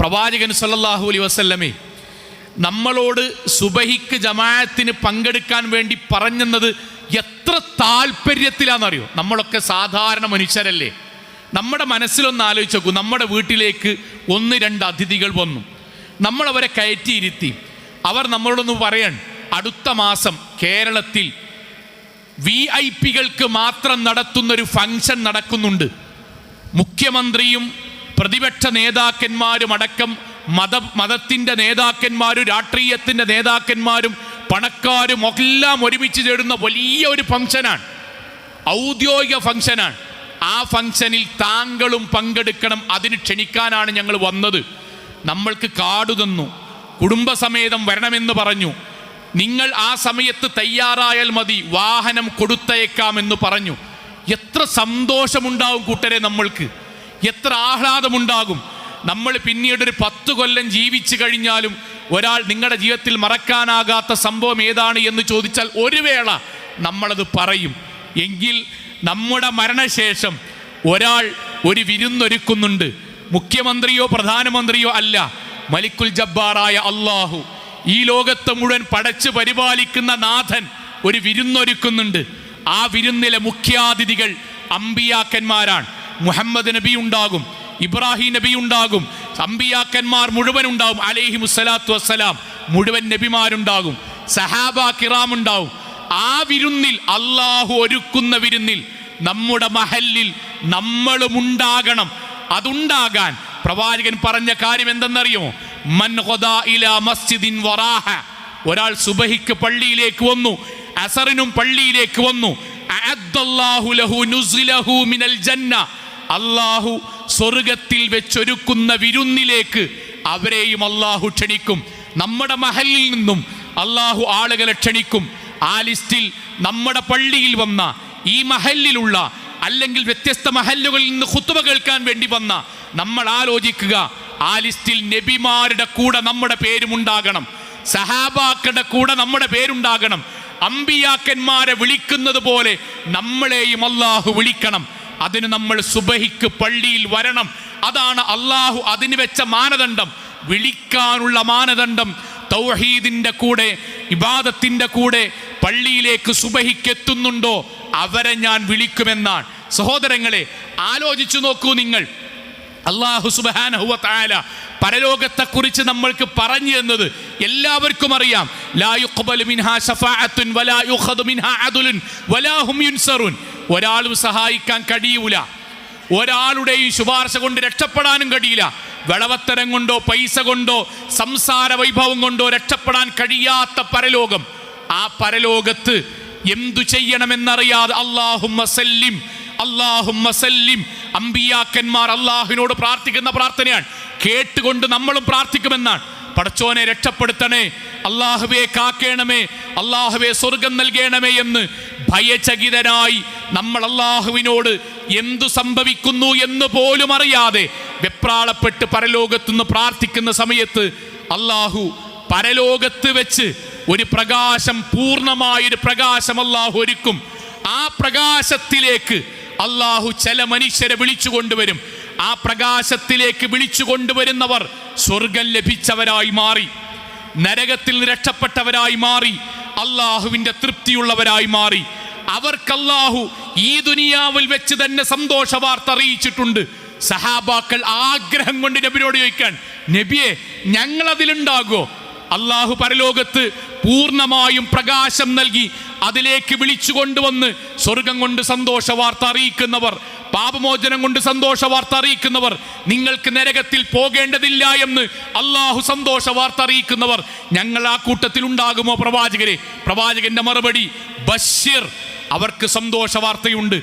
പ്രവാചകൻ സല്ലല്ലാഹു അലൈഹി വസല്ലമേ നമ്മളോട് സുബഹിക്ക് ജമാഅത്തിന് പങ്കെടുക്കാൻ വേണ്ടി പറഞ്ഞെന്നത് എത്ര താല്പര്യത്തിലാണെന്നറിയോ? നമ്മളൊക്കെ സാധാരണ മനുഷ്യരല്ലേ. നമ്മുടെ മനസ്സിലൊന്ന് ആലോചിച്ച് നോക്കൂ. നമ്മുടെ വീട്ടിലേക്ക് 1-2 അതിഥികൾ വന്നു, നമ്മളവരെ കയറ്റിയിരുത്തി. അവർ നമ്മളോടൊന്ന് പറയാൻ, അടുത്ത മാസം കേരളത്തിൽ VIP-കൾക്ക് മാത്രം നടത്തുന്നൊരു ഫംഗ്ഷൻ നടക്കുന്നുണ്ട്. മുഖ്യമന്ത്രിയും പ്രതിപക്ഷ നേതാക്കന്മാരും അടക്കം മതത്തിൻ്റെ നേതാക്കന്മാരും രാഷ്ട്രീയത്തിൻ്റെ നേതാക്കന്മാരും പണക്കാരും എല്ലാം ഒരുമിച്ച് ചേരുന്ന വലിയ ഒരു ഫംഗ്ഷനാണ്, ഔദ്യോഗിക ഫംഗ്ഷനാണ്. ആ ഫംഗ്ഷനിൽ താങ്കളും പങ്കെടുക്കണം, അതിന് ക്ഷണിക്കാനാണ് ഞങ്ങൾ വന്നത്. നമ്മൾക്ക് കാർഡ് തന്നു, കുടുംബസമേതം വരണമെന്ന് പറഞ്ഞു. നിങ്ങൾ ആ സമയത്ത് തയ്യാറായാൽ മതി, വാഹനം കൊടുത്തയക്കാമെന്ന് പറഞ്ഞു. എത്ര സന്തോഷമുണ്ടാകും കൂട്ടരെ, നമ്മൾക്ക് എത്ര ആഹ്ലാദമുണ്ടാകും. നമ്മൾ പിന്നീടൊരു 10 കൊല്ലം ജീവിച്ചു കഴിഞ്ഞാലും ഒരാൾ നിങ്ങളുടെ ജീവിതത്തിൽ മറക്കാനാകാത്ത സംഭവം ഏതാണ് എന്ന് ചോദിച്ചാൽ ഒരു വേള നമ്മളത് പറയും. എങ്കിൽ നമ്മുടെ മരണശേഷം ഒരാൾ ഒരു വിരുന്നൊരുക്കുന്നുണ്ട്. മുഖ്യമന്ത്രിയോ പ്രധാനമന്ത്രിയോ അല്ല, മലിക്കുൽ ജബ്ബാറായ അള്ളാഹു, ഈ ലോകത്തെ മുഴുവൻ പടച്ച് പരിപാലിക്കുന്ന നാഥൻ ഒരു വിരുന്നൊരുക്കുന്നുണ്ട്. ആ വിരുന്നിലെ മുഖ്യാതിഥികൾ അമ്പിയാക്കന്മാരാണ്. മുഹമ്മദ് നബി ഉണ്ടാകും, ഇബ്രാഹിം നബി ഉണ്ടാകും, അമ്പിയാക്കന്മാർ മുഴുവൻ ഉണ്ടാകും, അലൈഹിമുസ്സലാത്തു വസ്സലാം, മുഴുവൻ നബിമാരുണ്ടാകും, സഹാബ കിറാം ഉണ്ടാവും. ആ വിരുന്നിൽ, അള്ളാഹു ഒരുക്കുന്ന വിരുന്നിൽ നമ്മുടെ മഹല്ലിൽ നമ്മളും ഉണ്ടാകണം. അതുണ്ടാകാൻ പ്രവാചകൻ പറഞ്ഞ കാര്യം എന്തെന്നറിയുമോ? മൻ ഖദാ ഇലാ മസ്ജിദിൻ വറാഹ, ഒരാൾ സുബഹിക്ക് പള്ളിയിലേക്ക് വന്നു, അസറിനും പള്ളിയിലേക്ക് വന്നു, അഅദ്ദല്ലാഹു ലഹു നുസ്ലഹു മിനൽ ജന്ന, അല്ലാഹു സ്വർഗത്തിൽ വെച്ചൊരുക്കുന്ന വിരുന്നിലേക്ക് അവരെയും അല്ലാഹു ക്ഷണിക്കും. നമ്മുടെ മഹല്ലിൽ നിന്നും അല്ലാഹു ആളുകളെ ക്ഷണിക്കും. ആ ലിസ്റ്റിൽ നമ്മുടെ പള്ളിയിൽ വന്ന, ഈ മഹല്ലിലുള്ള അല്ലെങ്കിൽ വ്യത്യസ്ത മഹല്ലുകളിൽ നിന്ന് ഖുത്ബ കേൾക്കാൻ വേണ്ടി വന്ന നമ്മൾ ആലോചിക്കുക, ആ ലിസ്റ്റിൽ നബിമാരുടെ കൂടെ നമ്മുടെ പേരുമുണ്ടാകണം, സഹാബാക്കളുടെ കൂടെ നമ്മുടെ പേരുണ്ടാകണം. അമ്പിയാക്കന്മാരെ വിളിക്കുന്നത് പോലെ നമ്മളെയും അല്ലാഹു വിളിക്കണം. അതിന് നമ്മൾ സുബഹിക്ക് പള്ളിയിൽ വരണം. അതാണ് അല്ലാഹു അതിന് വെച്ച മാനദണ്ഡം. വിളിക്കാനുള്ള മാനദണ്ഡം തൗഹീദിന്റെ കൂടെ, ഇബാദത്തിന്റെ കൂടെ പള്ളിയിലേക്ക് സുബഹിക്ക് എത്തുന്നുണ്ടോ അവരെ ഞാൻ വിളിക്കുമെന്നാണ്. സഹോദരങ്ങളെ, ആലോചിച്ചു നോക്കൂ നിങ്ങൾ. അല്ലാഹു സുബ്ഹാനഹു വ തആല പരലോകത്തെക്കുറിച്ച് നമ്മൾക്ക് പറഞ്ഞു തന്നത് എല്ലാവർക്കും അറിയാം. ലാ യുഖ്ബലു മിൻഹാ ശഫാഅത്തുൻ വലാ യുഖദു മിൻഹാ അദലുൻ വലാ ഹും യുൻസറുൻ. ഒരാളും സഹായിക്കാൻ കഴിയൂല, ഒരാളുടെയും ശുപാർശ കൊണ്ട് രക്ഷപ്പെടാനും കഴിയില്ല. വിളവത്തരം കൊണ്ടോ പൈസ കൊണ്ടോ സംസാര വൈഭവം കൊണ്ടോ രക്ഷപ്പെടാൻ കഴിയാത്ത പരലോകം. ആ പരലോകത്ത് എന്തു ചെയ്യണമെന്നറിയാതെ അല്ലാഹുമ്മ സല്ലിം, അല്ലാഹുമ്മ സല്ലിം, അമ്പിയാക്കന്മാർ അള്ളാഹുവിനോട് പ്രാർത്ഥിക്കുന്ന പ്രാർത്ഥനയാണ്. കേട്ടുകൊണ്ട് നമ്മളും പ്രാർത്ഥിക്കുമെന്നാണ്. പടച്ചോനെ രക്ഷപ്പെടുത്തണേ, അല്ലാഹുവേ കാക്കേണമേ, അല്ലാഹുവേ സ്വർഗം നൽകണമേ എന്ന് ഭയചകിതനായി നമ്മൾ അല്ലാഹുവിനോട് എന്തു സംഭവിക്കുന്നു എന്ന് പോലും അറിയാതെ വെപ്രാളപ്പെട്ട് പരലോകത്തുനിന്ന് പ്രാർത്ഥിക്കുന്ന സമയത്ത് അല്ലാഹു പരലോകത്ത് വെച്ച് ഒരു പ്രകാശം, പൂർണ്ണമായൊരു പ്രകാശം അല്ലാഹു ഒരുക്കും. ആ പ്രകാശത്തിലേക്ക് അല്ലാഹു ചില മനുഷ്യരെ വിളിച്ചു കൊണ്ടുവരും. ആ പ്രകാശത്തിലേക്ക് വിളിച്ചു കൊണ്ടുവരുന്നവർ സ്വർഗം ലഭിച്ചവരായി മാറി, നരകത്തിൽ നിന്ന് രക്ഷപ്പെട്ടവരായി മാറി, അള്ളാഹുവിൻ്റെ തൃപ്തിയുള്ളവരായി മാറി. അവർക്ക് അല്ലാഹു ഈ ദുനിയാവിൽ വെച്ച് തന്നെ സന്തോഷ വാർത്ത അറിയിച്ചിട്ടുണ്ട്. സഹാബാക്കൾ ആഗ്രഹം കൊണ്ട് നബിയോട് ചോദിക്കാൻ, നബിയെ ഞങ്ങളതിലുണ്ടാകുമോ? അല്ലാഹു പരലോകത്ത് പൂർണ്ണമായും പ്രകാശം നൽകി അതിലേക്ക് വിളിച്ചു കൊണ്ടുവന്ന് സ്വർഗം കൊണ്ട് സന്തോഷ വാർത്ത അറിയിക്കുന്നവർ, പാപമോചനം കൊണ്ട് സന്തോഷ വാർത്ത അറിയിക്കുന്നവർ, നിങ്ങൾക്ക് നരകത്തിൽ പോകേണ്ടതില്ല എന്ന് അല്ലാഹു സന്തോഷ വാർത്ത അറിയിക്കുന്നവർ, ഞങ്ങൾ ആ കൂട്ടത്തിൽ ഉണ്ടാകുമോ പ്രവാചകരെ? പ്രവാചകന്റെ മറുപടി ബശ്ശിർ, അവർക്ക് സന്തോഷ വാർത്തയുണ്ട്.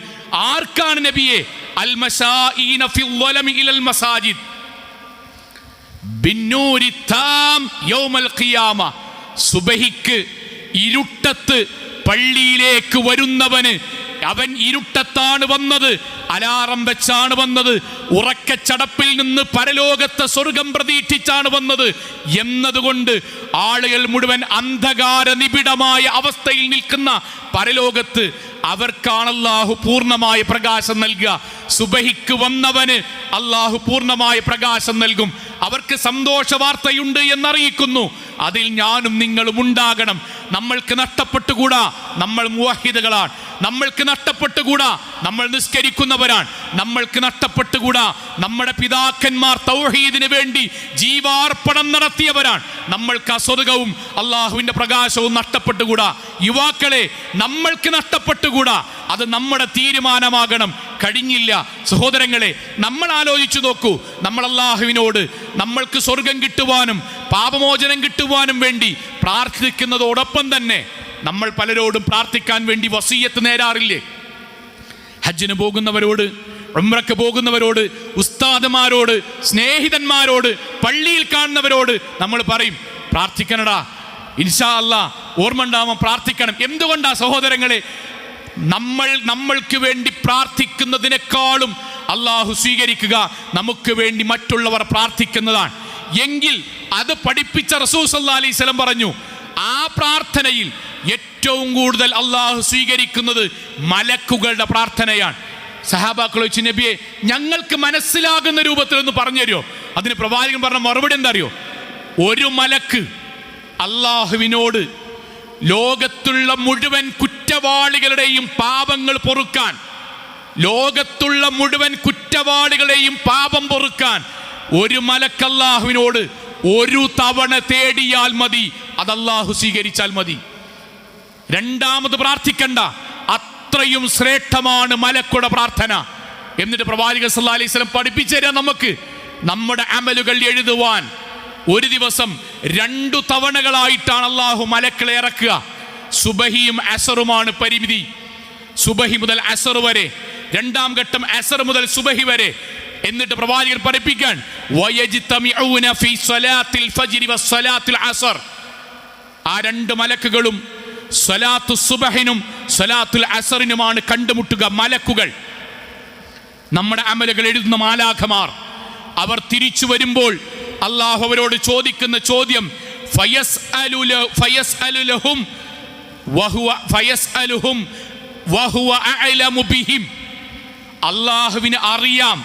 ആർക്കാണ് നബിയെ? അൽ മശാഈന ഫിൽ വലമി ഇലൽ മസാജിദ് ബിന്നൂരി താം യൗമൽ ഖിയാമ. സുബഹിക്ക് ഇരുട്ടത്ത് പള്ളിയിലേക്ക് വരുന്നവന്, അവൻ ഇരുട്ടത്താണ് വന്നത്, അലാറം വെച്ചാണ് വന്നത്, ഉറക്കച്ചടപ്പിൽ നിന്ന് പരലോകത്തെ സ്വർഗം പ്രതീക്ഷിച്ചാണ് വന്നത് എന്നതുകൊണ്ട് ആളുകൾ മുഴുവൻ അന്ധകാര നിബിഡമായ അവസ്ഥയിൽ നിൽക്കുന്ന പരലോകത്ത് അവർക്കാണ് അല്ലാഹു പൂർണ്ണമായ പ്രകാശം നൽകുക. സുബഹിക്ക് വന്നവന് അല്ലാഹു പൂർണ്ണമായ പ്രകാശം നൽകും. അവർക്ക് സന്തോഷ വാർത്തയുണ്ട് എന്നറിയിക്കുന്നു. അതിൽ ഞാനും നിങ്ങളും ഉണ്ടാകണം. നമ്മൾക്ക് നഷ്ടപ്പെട്ടുകൂടാ, നമ്മൾ മുവഹിദുകളാണ്. നമ്മൾക്ക് നഷ്ടപ്പെട്ടുകൂടാ, നമ്മൾ നിസ്കരിക്കുന്നവരാണ്. നമ്മൾക്ക് നഷ്ടപ്പെട്ടുകൂടാ, നമ്മുടെ പിതാക്കന്മാർ തൗഹീദിന് വേണ്ടി ജീവാർപ്പണം നടത്തിയവരാണ്. നമ്മൾക്ക് സ്വർഗവും അള്ളാഹുവിന്റെ പ്രകാശവും നഷ്ടപ്പെട്ടുകൂടാ. യുവാക്കളെ, നമ്മൾക്ക് നഷ്ടപ്പെട്ടുകൂടാ, അത് നമ്മുടെ തീരുമാനമാകണം. കഴിഞ്ഞില്ല സഹോദരങ്ങളെ, നമ്മൾ ആലോചിച്ചു നോക്കൂ. നമ്മൾ അള്ളാഹുവിനോട് നമ്മൾക്ക് സ്വർഗം കിട്ടുവാനും പാപമോചനം കിട്ടുവാനും വേണ്ടി പ്രാർത്ഥിക്കുന്നതോടൊപ്പം തന്നെ നമ്മൾ പലരോടും പ്രാർത്ഥിക്കാൻ വേണ്ടി വസിയ്യത്ത് നേരാറില്ലേ? ഹജ്ജിന് പോകുന്നവരോട്, ഉംറക്ക് പോകുന്നവരോട്, ഉസ്താദുമാരോട്, സ്നേഹിതന്മാരോട്, പള്ളിയിൽ കാണുന്നവരോട് നമ്മൾ പറയും, പ്രാർത്ഥിക്കണടാ, ഇൻഷാ അല്ലാഹ് ഓർമ്മ ഉണ്ടാവാൻ പ്രാർത്ഥിക്കണം. എന്തുകൊണ്ടാ സഹോദരങ്ങളെ? നമ്മൾക്ക് വേണ്ടി പ്രാർത്ഥിക്കുന്നതിനേക്കാളും അള്ളാഹു സ്വീകരിക്കുക നമുക്ക് വേണ്ടി മറ്റുള്ളവർ പ്രാർത്ഥിക്കുന്നതാണ്. എങ്കിൽ അത് പഠിപ്പിച്ച റസൂൽ സല്ലല്ലാഹു അലൈഹി വസല്ലം പറഞ്ഞു, ആ പ്രാർത്ഥനയിൽ ഏറ്റവും കൂടുതൽ അള്ളാഹു സ്വീകരിക്കുന്നത് മലക്കുകളുടെ പ്രാർത്ഥനയാണ്. സഹാബാക്കൾ ചോദിച്ചു, നബിയെ, ഞങ്ങൾക്ക് മനസ്സിലാകുന്ന രൂപത്തിൽ ഒന്ന് പറഞ്ഞു തരുമോ? അതിന് പ്രവാചകൻ പറഞ്ഞ മറുപടി എന്താ അറിയോ? ഒരു മലക്ക് അള്ളാഹുവിനോട് ലോകത്തുള്ള മുഴുവൻ കുറ്റവാളികളുടെയും പാപങ്ങൾ പൊറുക്കാൻ, ലോകത്തുള്ള മുഴുവൻ കുറ്റവാളികളുടെയും പാപം പൊറുക്കാൻ ഒരു മലക്ക് അല്ലാഹുവിനോട് ഒരു തവണ തേടിയാൽ മതി, അത് അല്ലാഹു സ്വീകരിച്ചാൽ മതി. രണ്ടാമത് പ്രാർത്ഥിക്കണ്ട, അത്രയും ശ്രേഷ്ഠമാണ് മലക്കുടെ പ്രാർത്ഥന. എന്നിട്ട് പ്രവാചകൻ സല്ലല്ലാഹു അലൈഹി വസല്ലം പഠിപ്പിച്ചു തരാം നമുക്ക് നമ്മുടെ അമലുകൾ എഴുതുവാൻ. ഒരു ദിവസം 2 തവണകളായിട്ടാണ് അല്ലാഹു മലക്കളെ ഇറക്കുക. സുബഹിയും അസറുമാണ് പരിമിതി. സുബഹി മുതൽ അസർ വരെ, 2ാം ഘട്ടം അസർ മുതൽ സുബഹി വരെ. എന്നിട്ട് പ്രവാചകൻ പഠിപ്പിക്കാൻ, വയജ്തമിഊന ഫീ സ്വലാത്തിൽ ഫജ്രി വസ്സലാത്തിൽ അസർ. ആ 2 മലക്കുകളും സ്വലാത്തു സുബഹിനും സ്വലാത്തുൽ അസറിനുമാണ് കണ്ടുമുട്ടുക. മലക്കുകൾ, നമ്മുടെ അമലുകൾ എഴുതുന്ന മാലാഖമാർ. അവർ തിരിച്ചു വരുമ്പോൾ അള്ളാഹു അവരോട് ചോദിക്കുന്ന ചോദ്യം, അള്ളാഹുവിന് അറിയാം.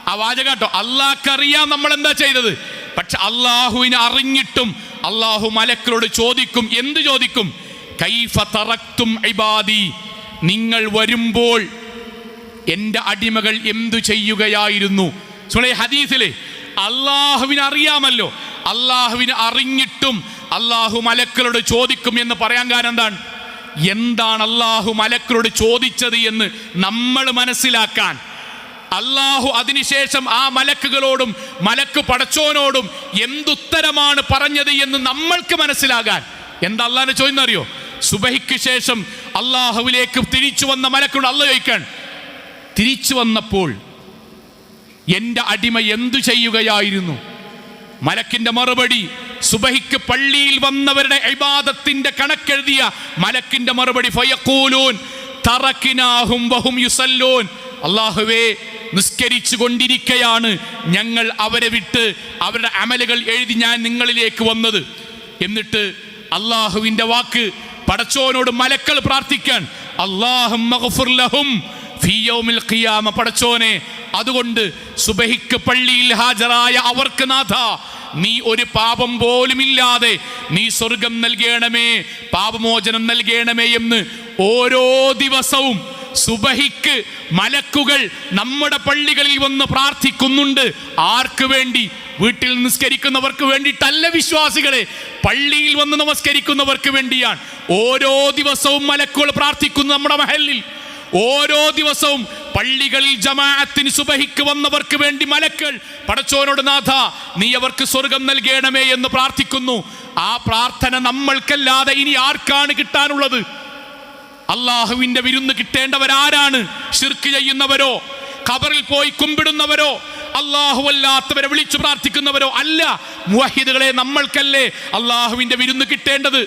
ആ വാചകം കേട്ടോ, അള്ളാഹ്ക്കറിയാം നമ്മൾ എന്താ ചെയ്തത്. പക്ഷെ അള്ളാഹുവിനെ അറിഞ്ഞിട്ടും അള്ളാഹു മലക്കളോട് ചോദിക്കും. എന്ത് ചോദിക്കും? കൈഫ തറക്തും ഇബാദി, നിങ്ങൾ വരുമ്പോൾ എൻ്റെ അടിമകൾ എന്തു ചെയ്യുകയായിരുന്നു? ഹദീസിലെ അള്ളാഹുവിനെ അറിയാമല്ലോ, അള്ളാഹുവിനെ അറിഞ്ഞിട്ടും അള്ളാഹു മലക്കളോട് ചോദിക്കും എന്ന് പറയാൻ കാരണം എന്താണ് അള്ളാഹു മലക്കളോട് ചോദിച്ചത് എന്ന് നമ്മൾ മനസ്സിലാക്കാൻ. അള്ളാഹു അതിനുശേഷം ആ മലക്കുകളോടും മലക്ക് പടച്ചോനോടും എന്തുത്തരമാണ് പറഞ്ഞത് എന്ന് നമ്മൾക്ക് മനസ്സിലാകാൻ. എന്താ അള്ളാഹിനെ ചോദിക്കുന്നറിയോ? സുബഹിക്ക് ശേഷം അള്ളാഹുവിലേക്ക് തിരിച്ചു വന്ന മലക്കളോട് അള്ളാഹു ചോദിക്കാൻ, തിരിച്ചു വന്നപ്പോൾ എൻ്റെ അടിമ എന്തു ചെയ്യുകയായിരുന്നു? മലക്കിന്റെ മറുപടി, സുബഹിക്ക് പള്ളിയിൽ വന്നവരുടെ ഇബാദത്തിന്റെ കണക്കെഴുതിയ മലക്കിന്റെ മറുപടി, ഫയഖൂലൂൻ തറക്കിനാഹും വഹും യുസല്ലൂൻ, അല്ലാഹുവേ, നിസ്കരിച്ചു കൊണ്ടിരിക്കുകയാണ് ഞങ്ങൾ അവരെ വിട്ട് അവരുടെ അമലുകൾ എഴുതി ഞാൻ നിങ്ങളിലേക്ക് വന്നത്. എന്നിട്ട് അള്ളാഹുവിന്റെ വാക്ക്, പടച്ചോനോട് മലക്കൾ പ്രാർത്ഥിക്കാൻ, അല്ലാഹുമ്മ ഗ്ഫിർ ലഹും ഫീ യൗമിൽ ഖിയാമ, പടച്ചോനെ, അതുകൊണ്ട് സുബഹിക്ക് പള്ളിയിൽ ഹാജരായ അവർക്ക് നാഥ, നീ ഒരു പാപം പോലുമില്ലാതെ നീ സ്വർഗം നൽകണമേ, പാപമോചനം നൽകണമേ എന്ന് ഓരോ ദിവസവും സുബഹിക്ക് മലക്കുകൾ നമ്മുടെ പള്ളികളിൽ വന്ന് പ്രാർത്ഥിക്കുന്നുണ്ട്. ആർക്ക് വേണ്ടി? വീട്ടിൽ നിസ്കരിക്കുന്നവർക്ക് വേണ്ടിയിട്ടല്ല വിശ്വാസികളെ, പള്ളിയിൽ വന്ന് നമസ്കരിക്കുന്നവർക്ക് വേണ്ടിയാണ്. ഓരോ ദിവസവും മലക്കുകൾ പ്രാർത്ഥിക്കുന്നു നമ്മുടെ മഹല്ലിൽ. ഓരോ ദിവസവും പള്ളികളിൽ ജമാഅത്തിന് സുബഹിക്ക് വന്നവർക്ക് വേണ്ടി മലക്കൾ പടച്ചോനോട് നാഥ, നീ അവർക്ക് സ്വർഗം നൽകണമേ എന്ന് പ്രാർത്ഥിക്കുന്നു. ആ പ്രാർത്ഥന നമ്മൾക്കല്ലാതെ ഇനി ആർക്കാണ് കിട്ടാനുള്ളത്? അള്ളാഹുവിന്റെ വിരുന്ന് കിട്ടേണ്ടവരാരാണ്? ശിർക്ക് ചെയ്യുന്നവരോ, ഖബറിൽ പോയി കുമ്പിടുന്നവരോ, അള്ളാഹു അല്ലാത്തവരെ വിളിച്ചു പ്രാർത്ഥിക്കുന്നവരോ അല്ല. മുവഹിദുകളെ, നമ്മൾക്കല്ലേ അള്ളാഹുവിന്റെ വിരുന്ന് കിട്ടേണ്ടത്?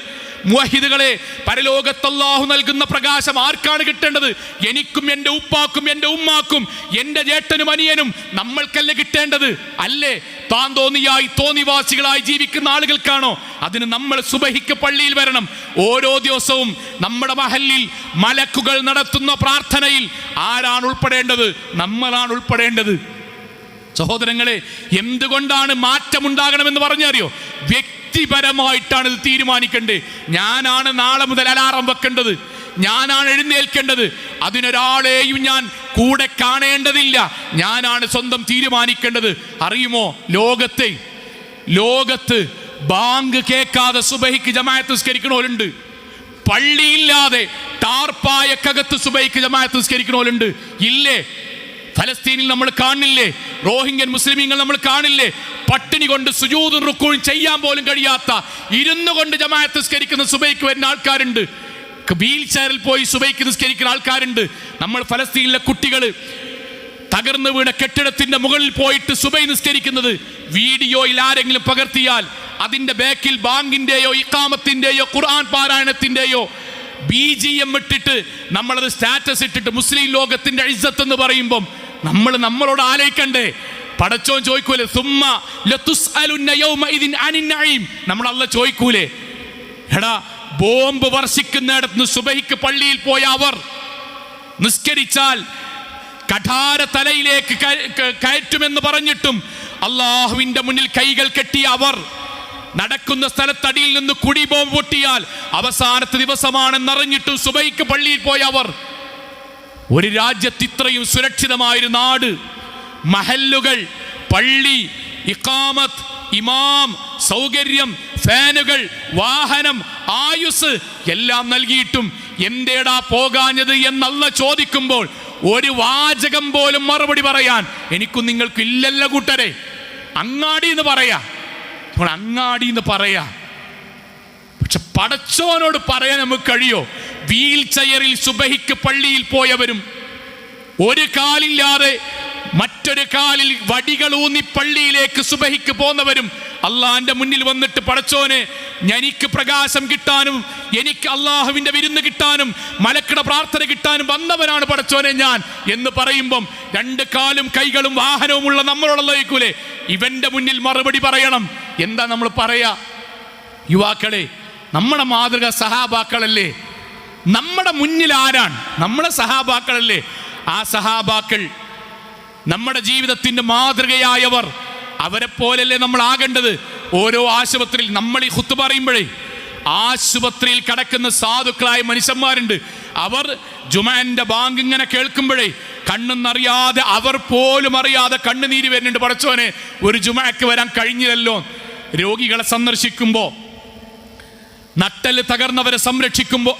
മുവഹിദുകളെ, പരലോകത്ത് അല്ലാഹു നൽകുന്ന പ്രകാശം ആർക്കാണ് കിട്ടേണ്ടത്? എനിക്കും എൻ്റെ ഉപ്പാക്കും എൻ്റെ ഉമ്മാക്കും എൻ്റെ ജേട്ടനും അനിയനും നമ്മൾക്കല്ലേ കിട്ടേണ്ടത്? അല്ലേ? താൻ തോന്നിവാസികളായി ജീവിക്കുന്ന ആളുകൾക്കാണോ? അതിന് നമ്മൾ സുബഹിക്ക് പള്ളിയിൽ വരണം. ഓരോ ദിവസവും നമ്മുടെ മഹല്ലിൽ മലക്കുകൾ നടത്തുന്ന പ്രാർത്ഥനയിൽ ആരാണ് ഉൾപ്പെടേണ്ടത്? നമ്മളാണ് ഉൾപ്പെടേണ്ടത്. സഹോദരങ്ങളെ, എന്തുകൊണ്ടാണ് മാറ്റമുണ്ടാകണമെന്ന് പറഞ്ഞറിയോ? വ്യക്തിപരമായിട്ടാണ് ഇത് തീരുമാനിക്കേണ്ടത്. ഞാനാണ് നാളെ മുതൽ അലാറം വെക്കേണ്ടത്, ഞാനാണ് എഴുന്നേൽക്കേണ്ടത്. അതിനൊരാളെയും ഞാൻ കൂടെ കാണേണ്ടതില്ല. ഞാനാണ് സ്വന്തം തീരുമാനിക്കേണ്ടത്. അറിയുമോ, ലോകത്ത് ബാങ്ക് കേൾക്കാതെ സുബഹിക്ക് ജമാഅത്ത് നിസ്കരിക്കണോലുണ്ട്. പള്ളിയില്ലാതെ ടാർപ്പായക്കകത്ത് സുബഹിക്ക് ജമാഅത്ത് നിസ്കരിക്കണോലുണ്ട്. ഇല്ലേ? ഫലസ്തീനിൽ നമ്മൾ കാണില്ലേ? റോഹിംഗ്യൻ മുസ്ലിമീങ്ങൾ നമ്മൾ കാണില്ലേ? പട്ടിണി കൊണ്ട് സുജൂദും റുക്കൂഉം ചെയ്യാൻ പോലും കഴിയാത്ത, ഇരുന്നു കൊണ്ട് ജമാഅത്ത് നിസ്കരിക്കുന്ന സുബഹിക്ക് വരുന്ന ആൾക്കാരുണ്ട്. വീൽ ചെയറിൽ പോയി സുബഹിക്ക് നിസ്കരിക്കുന്ന ആൾക്കാരുണ്ട്. നമ്മൾ ഫലസ്തീനിലെ കുട്ടികൾ തകർന്നു വീണ കെട്ടിടത്തിന്റെ മുകളിൽ പോയിട്ട് സുബഹി നിസ്കരിക്കുന്നത് വീഡിയോയിൽ ആരെങ്കിലും പകർത്തിയാൽ അതിന്റെ ബാക്കിൽ ബാങ്കിന്റെയോ ഇഖാമത്തിന്റെയോ ഖുർആൻ പാരായണത്തിന്റെയോ BGM ഇട്ടിട്ട് നമ്മളത് സ്റ്റാറ്റസ് ഇട്ടിട്ട് മുസ്ലിം ലോകത്തിന്റെ ഇസ്സത്ത് എന്ന് പറയുമ്പം നമ്മളോട് ആലോചിക്കണ്ടേ? പടച്ചോൻ ചോദിക്കൂലേ, സുമ്മ ലതുസ്അലുന്ന യൗമഇദിൻ അനിൻ നഈം? നമ്മൾ അല്ലാഹ് ചോദിക്കൂലേ, എടാ ബോംബ് വർഷിക്കുന്നിടത്ത് സുബഹിക്ക് പള്ളിയിൽ പോയ അവർ നിസ്കരിച്ചാൽ കഠാര തലയിലേക്ക് കയറ്റുമെന്ന് പറഞ്ഞിട്ടും അള്ളാഹുവിന്റെ മുന്നിൽ കൈകൾ കെട്ടിയ അവർ നടക്കുന്ന സ്ഥലത്തടിയിൽ നിന്ന് കുടി ബോംബ് പൊട്ടിയാൽ അവസാനത്തെ ദിവസമാണെന്നറിഞ്ഞിട്ടും സുബഹിക്ക് പള്ളിയിൽ പോയ അവർ, ഒരു രാജ്യത്ത് ഇത്രയും സുരക്ഷിതമായൊരു നാട്, മഹല്ലുകൾ, പള്ളി, ഇഖാമത്ത്, ഇമാം, സൗകര്യം, ഫാനുകൾ, വാഹനം, ആയുസ് എല്ലാം നൽകിയിട്ടും എന്തേടാ പോകാഞ്ഞത് എന്നല്ല ചോദിക്കുമ്പോൾ ഒരു വാചകം പോലും മറുപടി പറയാൻ എനിക്കും നിങ്ങൾക്കും ഇല്ലല്ലോ കൂട്ടരെ. അങ്ങാടി എന്ന് പറയാ, അങ്ങാടി എന്ന് പറയാ. പക്ഷെ പടച്ചോനോട് പറയാൻ നമുക്ക് കഴിയോ? വീൽ ചെയറിൽ സുബഹിക്ക് പള്ളിയിൽ പോയവരും ഒരു കാലില്ലാതെ മറ്റൊരു കാലിൽ വടികൾ ഊന്നി പള്ളിയിലേക്ക് സുബഹിക്ക് പോന്നവരും അള്ളാഹിന്റെ മുന്നിൽ വന്നിട്ട്, പടച്ചോനെ എനിക്ക് പ്രകാശം കിട്ടാനും എനിക്ക് അള്ളാഹുവിന്റെ വിരുന്ന് കിട്ടാനും മലക്കുടെ പ്രാർത്ഥന കിട്ടാനും വന്നവനാണ് പടച്ചോനെ ഞാൻ എന്ന് പറയുമ്പം രണ്ട് കാലും കൈകളും വാഹനവും ഉള്ള നമ്മളോടുള്ളേക്കൂലേ ഇവന്റെ മുന്നിൽ മറുപടി പറയണം. എന്താ നമ്മൾ പറയാ? യുവാക്കളെ, നമ്മുടെ മാതൃക സഹാബാക്കളല്ലേ? നമ്മുടെ മുന്നിൽ ആരാണ്? നമ്മളെ സഹാബാക്കളല്ലേ? ആ സഹാബാക്കൾ നമ്മുടെ ജീവിതത്തിന്റെ മാതൃകയായവർ, അവരെ പോലല്ലേ നമ്മൾ ആകേണ്ടത്. ഓരോ ആശുപത്രിയിൽ നമ്മൾ ഈ ഖുത്ബ പറയുമ്പോഴേ ആശുപത്രിയിൽ കിടക്കുന്ന സാധുക്കളായ മനുഷ്യന്മാരുണ്ട്. അവർ ജുമാന്റെ ബാങ്ക് ഇങ്ങനെ കേൾക്കുമ്പോഴേ കണ്ണെന്നറിയാതെ, അവർ പോലും അറിയാതെ കണ്ണുനീര് വരുന്നുണ്ട്. പടച്ചോനെ, ഒരു ജുമാക്ക് വരാൻ കഴിഞ്ഞില്ലല്ലോ. രോഗികളെ സന്ദർശിക്കുമ്പോൾ, നട്ടല് തകർന്നവരെ സംരക്ഷിക്കുമ്പോൾ,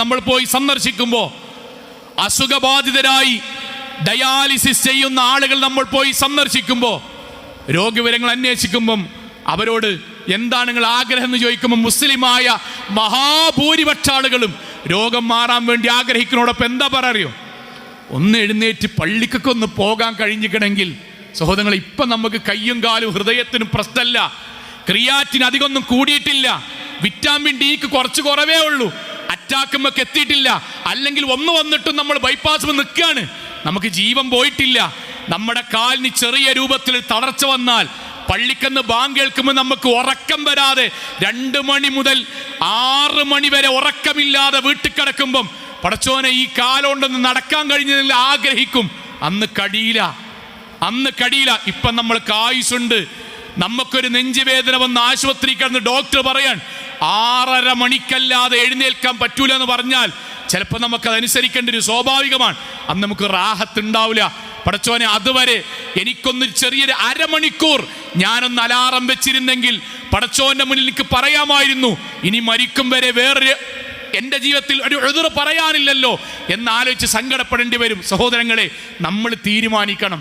നമ്മൾ പോയി സന്ദർശിക്കുമ്പോൾ, അസുഖബാധിതരായി ഡയാലിസിസ് ചെയ്യുന്ന ആളുകൾ നമ്മൾ പോയി സന്ദർശിക്കുമ്പോൾ, രോഗവിവരങ്ങൾ അന്വേഷിക്കുമ്പം അവരോട് എന്താണ് നിങ്ങൾ ആഗ്രഹം എന്ന് ചോദിക്കുമ്പോൾ മുസ്ലിമായ മഹാഭൂരിപക്ഷ ആളുകളും രോഗം മാറാൻ വേണ്ടി ആഗ്രഹിക്കുന്നതോടൊപ്പം എന്താ പറയോ? ഒന്ന് എഴുന്നേറ്റ് പള്ളിക്കൊക്കെ ഒന്ന് പോകാൻ കഴിഞ്ഞിക്കണമെങ്കിൽ. സഹോദരങ്ങൾ, ഇപ്പം നമുക്ക് കയ്യും കാലും ഹൃദയത്തിനും പ്രശ്നമല്ല, ക്രിയാറ്റിന് അധികമൊന്നും കൂടിയിട്ടില്ല, വിറ്റാമിൻ ഡിക്ക് കുറച്ച് കുറവേ ഉള്ളൂ, അറ്റാക്കുമ്പൊക്കെ എത്തിയിട്ടില്ല, അല്ലെങ്കിൽ ഒന്ന് വന്നിട്ടും നമ്മൾ ബൈപ്പാസ് നിൽക്കുകയാണ്, നമുക്ക് ജീവൻ പോയിട്ടില്ല. നമ്മുടെ കാലിന് ചെറിയ രൂപത്തിൽ തളർച്ച വന്നാൽ പള്ളിക്കെന്ന് ബാങ്ക് കേൾക്കുമ്പോൾ നമുക്ക് ഉറക്കം വരാതെ 2 മണി മുതൽ 6 മണി വരെ ഉറക്കമില്ലാതെ വീട്ടിൽ കിടക്കുമ്പം പടച്ചോനെ ഈ കാലോണ്ടൊന്ന് നടക്കാൻ കഴിഞ്ഞതിൽ ആഗ്രഹിക്കും. അന്ന് കഴിയില്ല. ഇപ്പം നമ്മൾക്ക് ആയുസുണ്ട്. നമുക്കൊരു നെഞ്ചുവേദന വന്ന് ആശുപത്രി കിടന്ന് ഡോക്ടർ പറയാൻ 6:30 മണിക്കല്ലാതെ എഴുന്നേൽക്കാൻ പറ്റൂല എന്ന് പറഞ്ഞാൽ ചിലപ്പോൾ നമുക്കതനുസരിക്കേണ്ട ഒരു സ്വാഭാവികമാണ്. അന്ന് നമുക്ക് റാഹത്ത് ഉണ്ടാവില്ല. പടച്ചോനെ, അതുവരെ എനിക്കൊന്ന് ചെറിയൊരു അരമണിക്കൂർ ഞാനൊന്ന് അലാറം വെച്ചിരുന്നെങ്കിൽ പടച്ചോന്റെ മുന്നിൽ എനിക്ക് പറയാമായിരുന്നു, ഇനി മരിക്കും വരെ വേറൊരു എൻ്റെ ജീവിതത്തിൽ ഒരു എതിർ പറയാനില്ലല്ലോ എന്നാലോചിച്ച് സങ്കടപ്പെടേണ്ടി വരും. സഹോദരങ്ങളെ, നമ്മൾ തീരുമാനിക്കണം.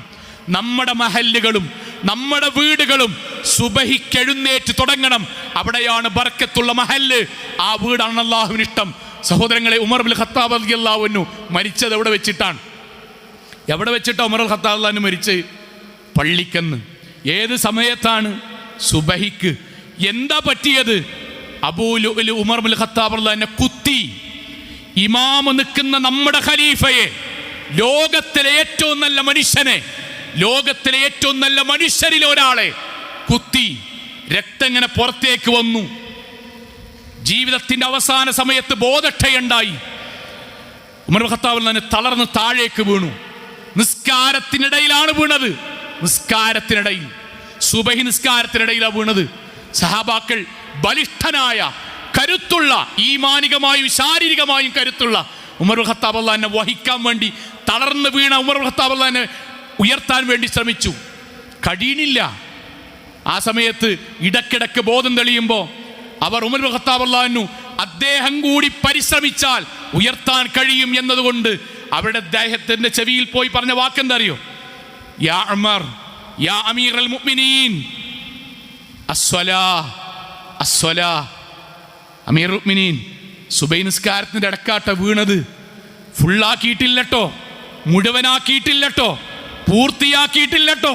നമ്മുടെ മഹല്ലുകളും നമ്മുടെ വീടുകളും സുബഹിക്കെഴുന്നേറ്റ് തുടങ്ങണം. അവിടെയാണ് ബർക്കത്തുള്ള മഹല്ല്. ആ വീടാണ് അല്ലാഹുവിന് ഇഷ്ടം. സഹോദരങ്ങളെ, ഉമർ ഇബ്നുൽ ഖത്താബ് റളിയല്ലാഹു അൻഹു മരിച്ചത് എവിടെ വെച്ചിട്ടാണ്? ഉമർ ഇബ്നുൽ ഖത്താബ് അൻഹു മരിച്ച്? പള്ളിക്കെന്ന്. ഏത് സമയത്താണ്? സുബഹിക്ക്. എന്താ പറ്റിയത്? അബൂ ലുഅ്ലു ഉമർ ഇബ്നുൽ ഖത്താബ് റളിയല്ലാഹു അൻഹു കുത്തി. ഇമാമ് നിൽക്കുന്ന നമ്മുടെ ഖലീഫയെ, ലോകത്തിലെ ഏറ്റവും നല്ല മനുഷ്യനെ, ലോകത്തിലെ ഏറ്റവും നല്ല മനുഷ്യരിൽ ഒരാളെ കുത്തി. രക്തം ഇങ്ങനെ പുറത്തേക്ക് വന്നു. ജീവിതത്തിന്റെ അവസാന സമയത്ത് ബോധക്ഷയുണ്ടായി. ഉമർ ഖത്താബ് തന്നെ തളർന്ന് താഴേക്ക് വീണു. നിസ്കാരത്തിനിടയിലാണ് വീണത്. നിസ്കാരത്തിനിടയിൽ, സുബഹി നിസ്കാരത്തിനിടയിലാണ് വീണത്. സഹാബാക്കൾ ബലിഷ്ഠനായ, കരുത്തുള്ള, ഈമാനികമായും ശാരീരികമായും കരുത്തുള്ള ഉമർ ഖത്താബ് അള്ളാഹിനെ വഹിക്കാൻ വേണ്ടി തളർന്ന് വീണ ഉമർ ഖത്താബ് അള്ളാഹിനെ ഉയർത്താൻ വേണ്ടി ശ്രമിച്ചു. കഴിയണില്ല. ആ സമയത്ത് ഇടക്കിടക്ക് ബോധം തെളിയുമ്പോൾ അവർ ഉമർ ഖത്താബ് അള്ളാഹു അദ്ദേഹം കൂടി പരിശ്രമിച്ചാൽ ഉയർത്താൻ കഴിയും എന്നതുകൊണ്ട് അവരുടെ അദ്ദേഹത്തിന്റെ ചെവിയിൽ പോയി പറഞ്ഞ വാക്കെന്താ അറിയോ? യാ ഉമർ, യാ അമീറൽ മുഅ്മിനീൻ, അസ്വലാ അസ്വലാ. അമീറുൽ മുഅ്മിനീൻ, സുബൈ നിസ്കാരത്തിന്റെ ഇടക്കാട്ട വീണത്. ഫുള്ളാക്കിയിട്ടില്ലട്ടോ, മുഴുവനാക്കിയിട്ടില്ലട്ടോ, പൂർത്തിയാക്കിയിട്ടില്ലട്ടോ.